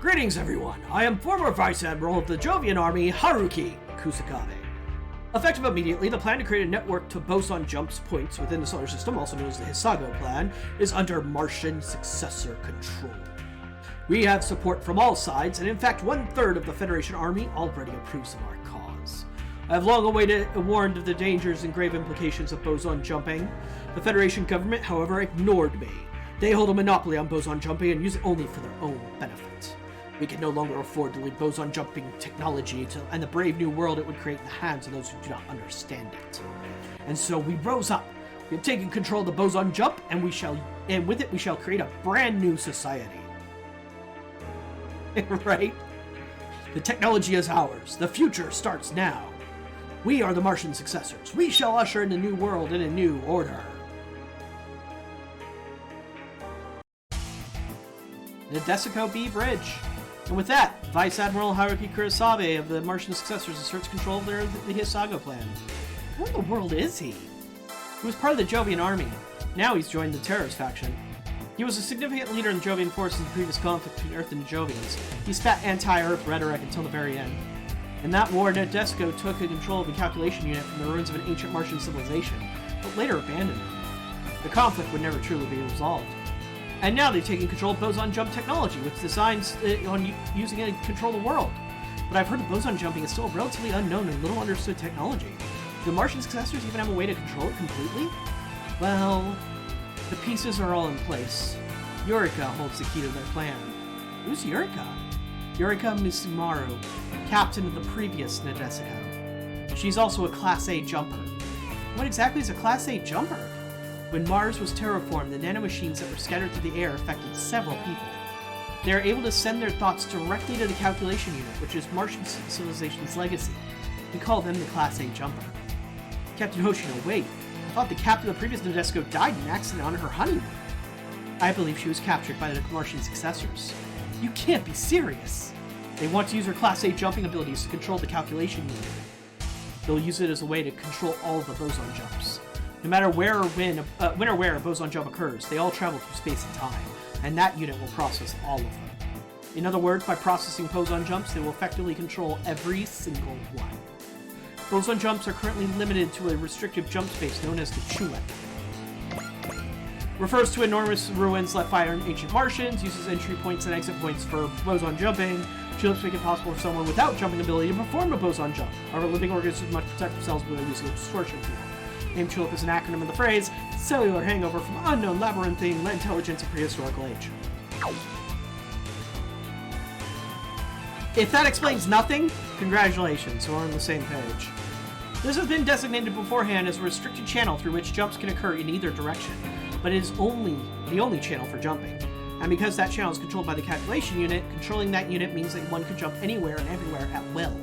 S1: Greetings, everyone. I am former Vice Admiral of the Jovian Army, Haruki Kusakabe. Effective immediately, the plan to create a network to boson jumps points within the solar system, also known as the Hisago plan, is under Martian successor control. We have support from all sides, and in fact 1/3 of the Federation Army already approves of our cause. I have long warned of the dangers and grave implications of boson jumping. The Federation government, however, ignored me. They hold a monopoly on boson jumping and use it only for their own benefit. We can no longer afford to leave boson jumping technology and the brave new world it would create in the hands of those who do not understand it. And so we rose up. We have taken control of the boson jump, and with it we shall create a brand new society. Right? The technology is ours. The future starts now. We are the Martian successors. We shall usher in a new world and a new order. Nadesico B Bridge. And with that, Vice Admiral Haruki Kurosabe of the Martian Successors asserts control of the Hisago plan. Where in the world is he? He was part of the Jovian army. Now he's joined the terrorist faction. He was a significant leader in the Jovian forces in the previous conflict between Earth and the Jovians. He spat anti-Earth rhetoric until the very end. In that war, Nadesico took control of the calculation unit from the ruins of an ancient Martian civilization, but later abandoned it. The conflict would never truly be resolved. And now they've taken control of boson jump technology, which designs on using it to control the world. But I've heard that boson jumping is still a relatively unknown and little understood technology. Do the Martian successors even have a way to control it completely? Well, the pieces are all in place. Yurika holds the key to their plan. Who's Yurika? Yurika Misumaru, captain of the previous Nadesico. She's also a Class A jumper. What exactly is a Class A jumper? When Mars was terraformed, the nanomachines that were scattered through the air affected several people. They are able to send their thoughts directly to the calculation unit, which is Martian civilization's legacy. We call them the Class A jumper. Captain Hoshino, wait. I thought the captain of the previous Nadesico died in an accident on her honeymoon. I believe she was captured by the Martian successors. You can't be serious! They want to use her Class A jumping abilities to control the calculation unit. They'll use it as a way to control all of the boson jumps. No matter when or where a boson jump occurs, they all travel through space and time, and that unit will process all of them. In other words, by processing boson jumps, they will effectively control every single one. Boson jumps are currently limited to a restrictive jump space known as the Chulip. Refers to enormous ruins left by ancient Martians, uses entry points and exit points for boson jumping. Chulips make it possible for someone without jumping ability to perform a boson jump. However, living organisms must protect themselves by using a distortion tool. Name Chulip is an acronym of the phrase, cellular hangover from unknown labyrinthine intelligence of prehistorical age. If that explains nothing, congratulations, we're on the same page. This has been designated beforehand as a restricted channel through which jumps can occur in either direction, but it is the only channel for jumping. And because that channel is controlled by the calculation unit, controlling that unit means that one can jump anywhere and everywhere at will.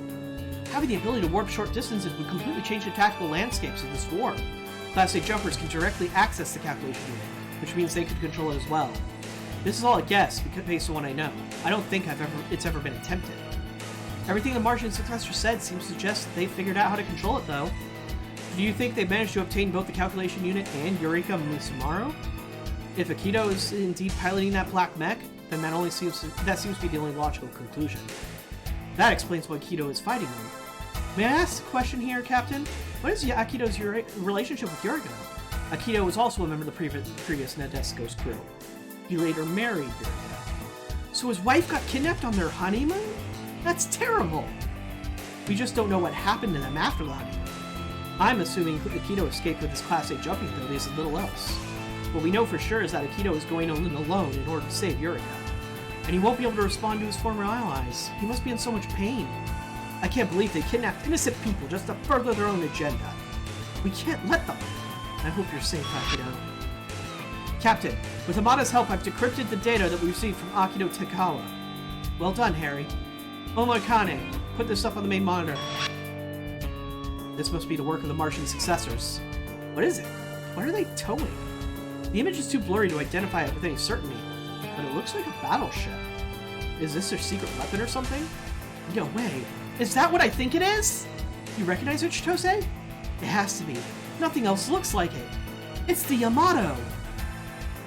S1: Having the ability to warp short distances would completely change the tactical landscapes of this war. Class A jumpers can directly access the calculation unit, which means they could control it as well. This is all a guess, based on what I know. I don't think it's ever been attempted. Everything the Martian successor said seems to suggest that they figured out how to control it, though. Do you think they managed to obtain both the calculation unit and Yurika Misumaru? If Akido is indeed piloting that black mech, then that seems to be the only logical conclusion. That explains why Akido is fighting them. May I ask a question here, Captain? What is Akito's relationship with Yuriko? Akito was also a member of the previous Nadesco's crew. He later married Yuriko. So his wife got kidnapped on their honeymoon? That's terrible! We just don't know what happened to them after the honeymoon. I'm assuming Akito escaped with his Class A jumping abilities and little else. What we know for sure is that Akito is going in alone in order to save Yuriko. And he won't be able to respond to his former allies. He must be in so much pain. I can't believe they kidnapped innocent people just to further their own agenda. We can't let them. I hope you're safe, Akito. Captain, with Amada's help, I've decrypted the data that we received from Akito Tekawa. Well done, Harry. Omakane, put this up on the main monitor. This must be the work of the Martian successors. What is it? What are they towing? The image is too blurry to identify it with any certainty, but it looks like a battleship. Is this their secret weapon or something? No way. Is that what I think it is? You recognize it, Chitose? It has to be. Nothing else looks like it. It's the Yamato!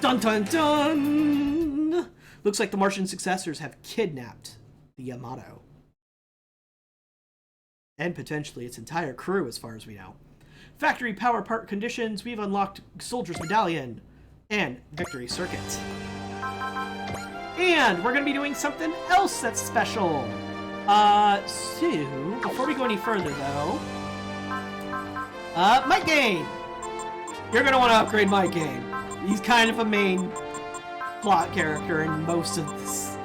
S1: Dun dun dun! Looks like the Martian successors have kidnapped the Yamato. And potentially its entire crew, as far as we know. Factory power part conditions, we've unlocked Soldier's Medallion and Victory Circuit. And we're going to be doing something else that's special. So, before we go any further, though, Might Gain! You're going to want to upgrade Might Gain. He's kind of a main plot character in most of this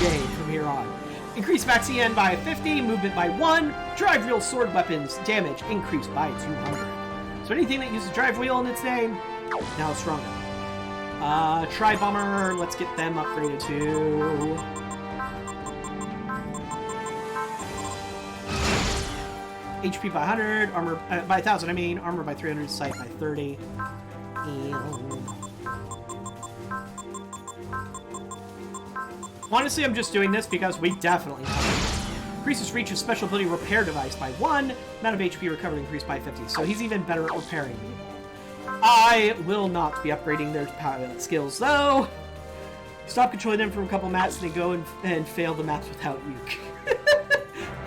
S1: game from here on. Increase max EN by 50, movement by 1, drive wheel sword weapons, damage increased by 200. So anything that uses drive wheel in its name, now it's stronger. Tri-Bomber, let's get them upgraded to... HP by 100, armor by 1,000, I mean, armor by 300, sight by 30. Honestly, I'm just doing this because we definitely have it. Increases reach of special ability repair device by 1, amount of HP recovered increased by 50, so he's even better at repairing. I will not be upgrading their pilot skills, though. Stop controlling them for a couple mats, and they go and fail the mats without you.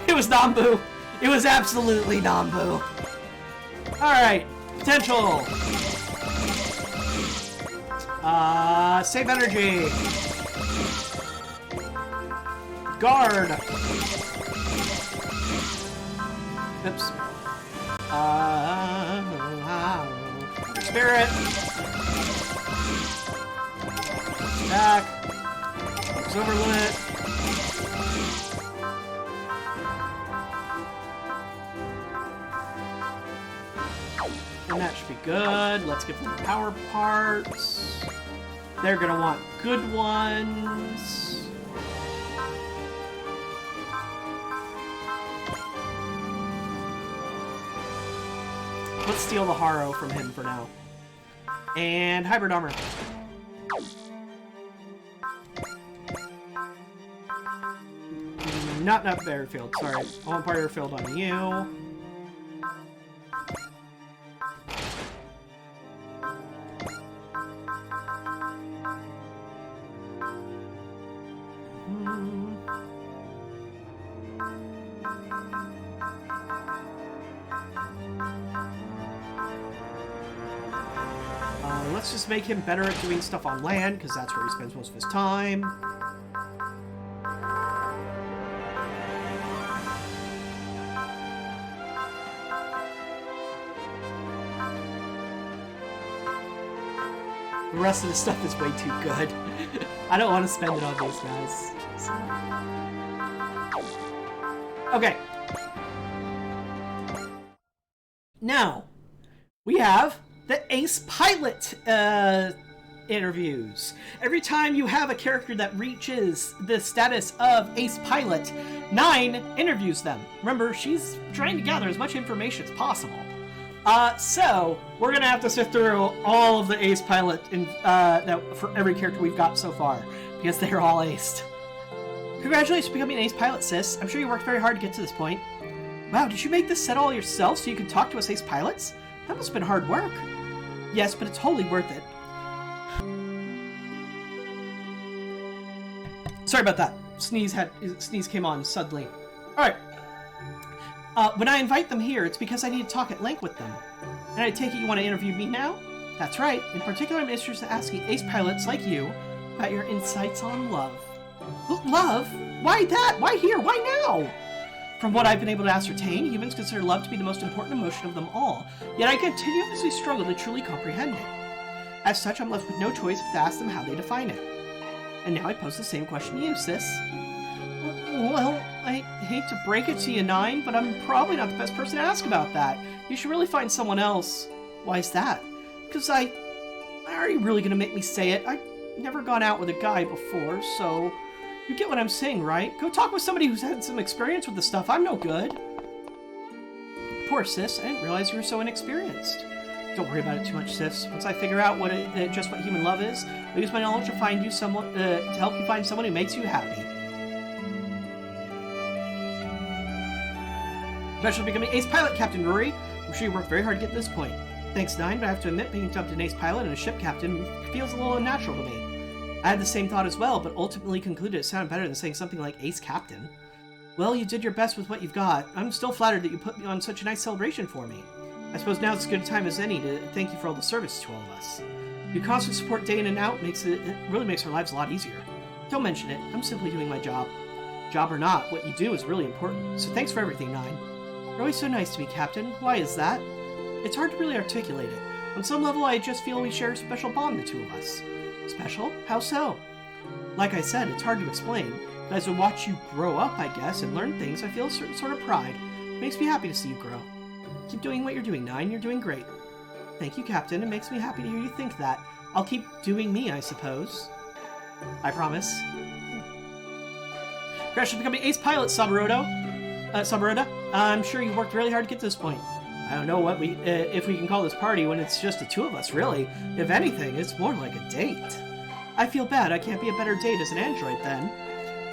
S1: It was Nambu. It was absolutely Nambu. Alright, potential. Save energy. Guard. Oops. Spirit. Back. Silver limit. And that should be good. Let's give them power parts. They're gonna want good ones. Let's steal the Haro from him for now. And hybrid armor. Not airfield, sorry. I want part airfield on you. Let's just make him better at doing stuff on land, because that's where he spends most of his time. The rest of the stuff is way too good. I don't want to spend it on these guys. Okay. Now, we have the Ace Pilot interviews. Every time you have a character that reaches the status of Ace Pilot, 9 interviews them. Remember, she's trying to gather as much information as possible. So, we're going to have to sift through all of the Ace Pilot for every character we've got so far, because they're all aced. Congratulations on becoming an Ace Pilot, sis. I'm sure you worked very hard to get to this point. Wow, did you make this set all yourself so you could talk to us Ace Pilots? That must have been hard work. Yes, but it's totally worth it. Sorry about that. Sneeze came on suddenly. Alright. When I invite them here, it's because I need to talk at length with them. And I take it you want to interview me now? That's right. In particular, I'm interested in asking ace pilots like you about your insights on love. Love? Why that? Why here? Why now? From what I've been able to ascertain, humans consider love to be the most important emotion of them all, yet I continuously struggle to truly comprehend it. As such, I'm left with no choice but to ask them how they define it. And now I pose the same question to you, sis. Well, I hate to break it to you, Nine, but I'm probably not the best person to ask about that. You should really find someone else. Why is that? Because are you really gonna make me say it? I've never gone out with a guy before, so... You get what I'm saying, right? Go talk with somebody who's had some experience with this stuff. I'm no good. Poor sis, I didn't realize you were so inexperienced. Don't worry about it too much, sis. Once I figure out just what human love is, I'll use my knowledge to find you someone to help you find someone who makes you happy. Especially becoming ace pilot, Captain Rory. I'm sure you worked very hard to get to this point. Thanks, Nine, but I have to admit, being dubbed an ace pilot and a ship captain feels a little unnatural to me. I had the same thought as well, but ultimately concluded it sounded better than saying something like ace captain. Well, you did your best with what you've got. I'm still flattered that you put me on such a nice celebration for me. I suppose now's as good a time as any to thank you for all the service to all of us. Your constant support day in and out really makes our lives a lot easier. Don't mention it. I'm simply doing my job. Job or not, what you do is really important, so thanks for everything, Nine. You're always so nice to me, Captain. Why is that? It's hard to really articulate it. On some level, I just feel we share a special bond, the two of us. Special? How so? Like I said, it's hard to explain, but as I watch you grow up, I guess, and learn things, I feel a certain sort of pride. It makes me happy to see you grow. Keep doing what you're doing, Nine. You're doing great. Thank you, Captain. It makes me happy to hear you think that. I'll keep doing me, I suppose. I promise. Crash is becoming ace pilot, Sabaroda. I'm sure you worked really hard to get to this point. I don't know what if we can call this party when it's just the two of us, really. If anything, it's more like a date. I feel bad I can't be a better date as an android, then.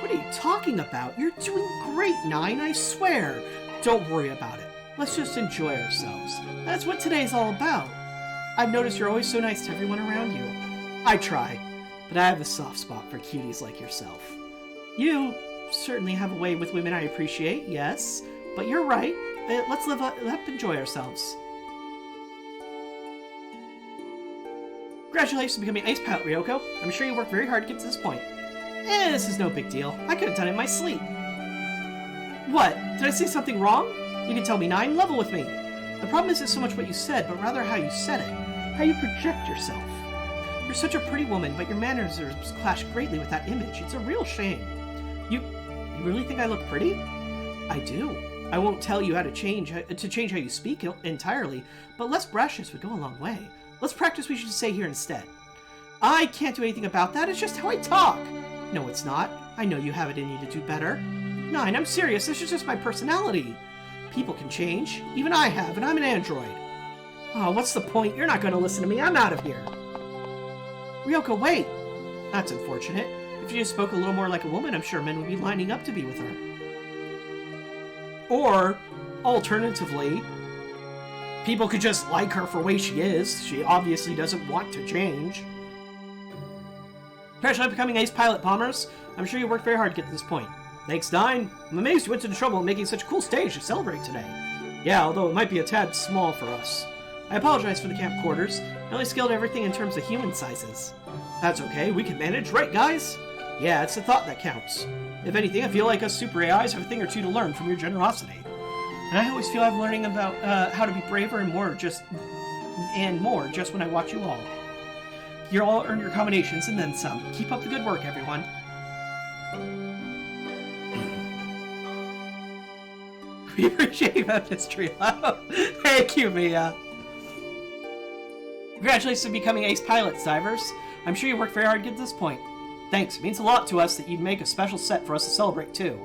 S1: What are you talking about? You're doing great, Nine, I swear. Don't worry about it. Let's just enjoy ourselves. That's what today's all about. I've noticed you're always so nice to everyone around you. I try, but I have a soft spot for cuties like yourself. You certainly have a way with women I appreciate, yes, but you're right. Let's enjoy ourselves. Congratulations on becoming ace pilot, Ryoko. I'm sure you worked very hard to get to this point. This is no big deal. I could have done it in my sleep. What? Did I say something wrong? You can tell me, Nine. Level with me. The problem isn't so much what you said, but rather how you said it. How you project yourself. You're such a pretty woman, but your mannerisms clash greatly with that image. It's a real shame. You really think I look pretty? I do. I won't tell you how to change how you speak entirely, but less brashness would go a long way. Let's practice what we should say here instead. I can't do anything about that, it's just how I talk. No, it's not. I know you have it in you to do better. Nine, I'm serious, this is just my personality. People can change. Even I have, and I'm an android. Oh, what's the point? You're not going to listen to me. I'm out of here. Ryoko, wait. That's unfortunate. If you just spoke a little more like a woman, I'm sure men would be lining up to be with her. Or, alternatively, people could just like her for the way she is. She obviously doesn't want to change. Congratulations on becoming ace pilot, Bombers. I'm sure you worked very hard to get to this point. Thanks, Nine. I'm amazed you went to the trouble of making such a cool stage to celebrate today. Yeah, although it might be a tad small for us. I apologize for the camp quarters. I only scaled everything in terms of human sizes. That's okay, we can manage, right guys? Yeah, it's the thought that counts. If anything, I feel like us super AIs have a thing or two to learn from your generosity. And I always feel I'm learning about how to be braver and more just when I watch you all. You all earned your combinations and then some. Keep up the good work, everyone. We appreciate that history. Thank you, Mia. Congratulations on becoming ace pilots, divers. I'm sure you worked very hard to get to this point. Thanks. It means a lot to us that you'd make a special set for us to celebrate, too.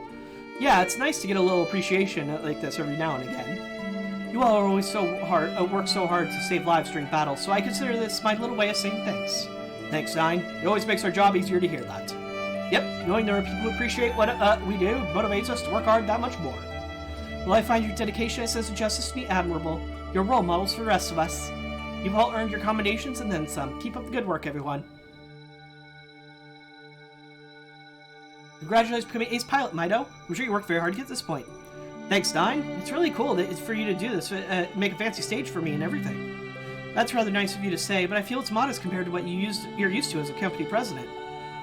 S1: Yeah, it's nice to get a little appreciation like this every now and again. You all are always work so hard to save lives during battle, so I consider this my little way of saying thanks. Thanks, Nine. It always makes our job easier to hear that. Yep, knowing there are people who appreciate what we do motivates us to work hard that much more. Well, I find your dedication and sense of justice to be admirable. You're role models for the rest of us. You've all earned your commendations and then some. Keep up the good work, everyone. Congratulations on becoming ace pilot, Mido. I'm sure you worked very hard to get to this point. Thanks, Nine. It's really cool that it's for you to do this, make a fancy stage for me and everything. That's rather nice of you to say, but I feel it's modest compared to what you're used to as a company president.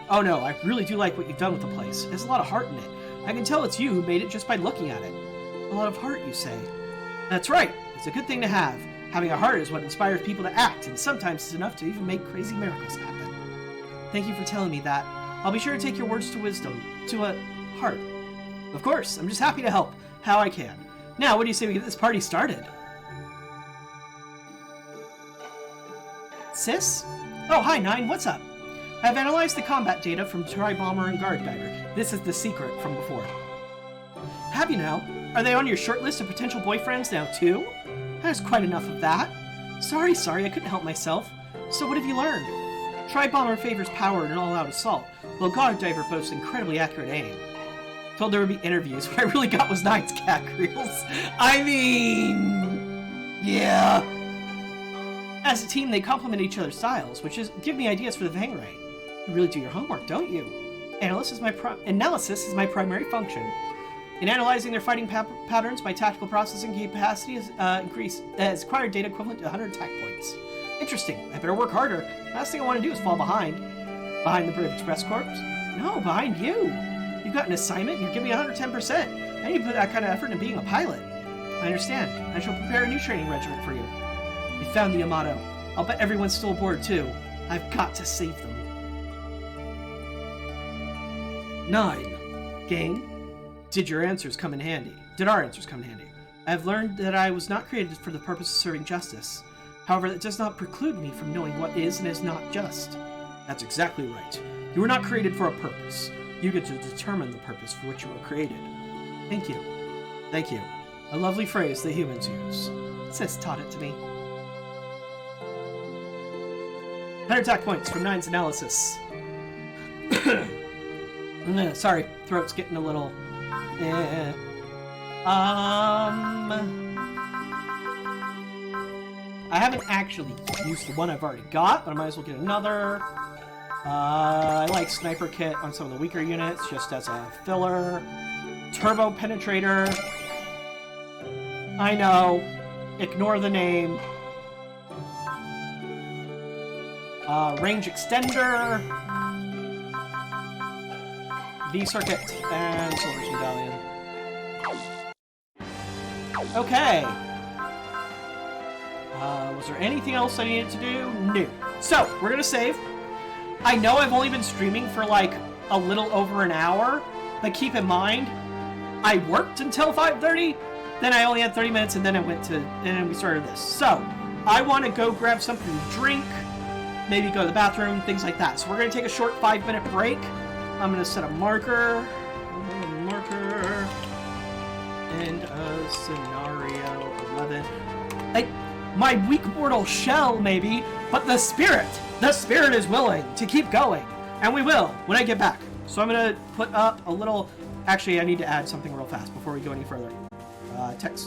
S1: Oh no, I really do like what you've done with the place. There's a lot of heart in it. I can tell it's you who made it just by looking at it. A lot of heart, you say? That's right. It's a good thing to have. Having a heart is what inspires people to act, and sometimes it's enough to even make crazy miracles happen. Thank you for telling me that. I'll be sure to take your words to wisdom, to a heart. Of course, I'm just happy to help, how I can. Now, what do you say we get this party started? Sis? Oh, hi, Nine, what's up? I've analyzed the combat data from Tri-Bomber and Guard Diver. This is the secret from before. Have you now? Are they on your short list of potential boyfriends now, too? There's quite enough of that. Sorry, I couldn't help myself. So what have you learned? Tri-Bomber favors power and all-out assault, while Guard Diver boasts incredibly accurate aim. Told there would be interviews, what I really got was Nine's cat creels. I mean... yeah. As a team, they complement each other's styles, which give me ideas for the Vang Ray. You really do your homework, don't you? Analysis is my primary function. In analyzing their fighting patterns, my tactical processing capacity is increased, has acquired data equivalent to 100 attack points. Interesting. I better work harder. Last thing I want to do is fall behind. Behind the Brave Express Corps? No, behind you. You've got an assignment, and you're giving 110%. I need to put that kind of effort into being a pilot. I understand. I shall prepare a new training regiment for you. We found the Yamato. I'll bet everyone's still aboard, too. I've got to save them. 9. Game? Did our answers come in handy? I have learned that I was not created for the purpose of serving justice. However, that does not preclude me from knowing what is and is not just. That's exactly right. You were not created for a purpose. You get to determine the purpose for which you were created. Thank you. Thank you. A lovely phrase that humans use. Sis taught it to me. 100 attack points from Nine's analysis. Sorry, throat's getting a little... I haven't actually used the one I've already got, but I might as well get another. I like Sniper Kit on some of the weaker units, just as a filler. Turbo Penetrator. I know. Ignore the name. Range Extender. V-Circuit. And Silver's Medallion. Okay. Was there anything else I needed to do? No. So, we're gonna save. I know I've only been streaming for like a little over an hour, but keep in mind, I worked until 5:30, then I only had 30 minutes, and then we started this. So, I want to go grab something to drink, maybe go to the bathroom, things like that. So we're gonna take a short 5-minute break. I'm gonna set a marker, and a scenario 11. My weak mortal shell, maybe, but the spirit is willing to keep going, and we will when I get back. So I'm gonna put up a little, actually I need to add something real fast before we go any further.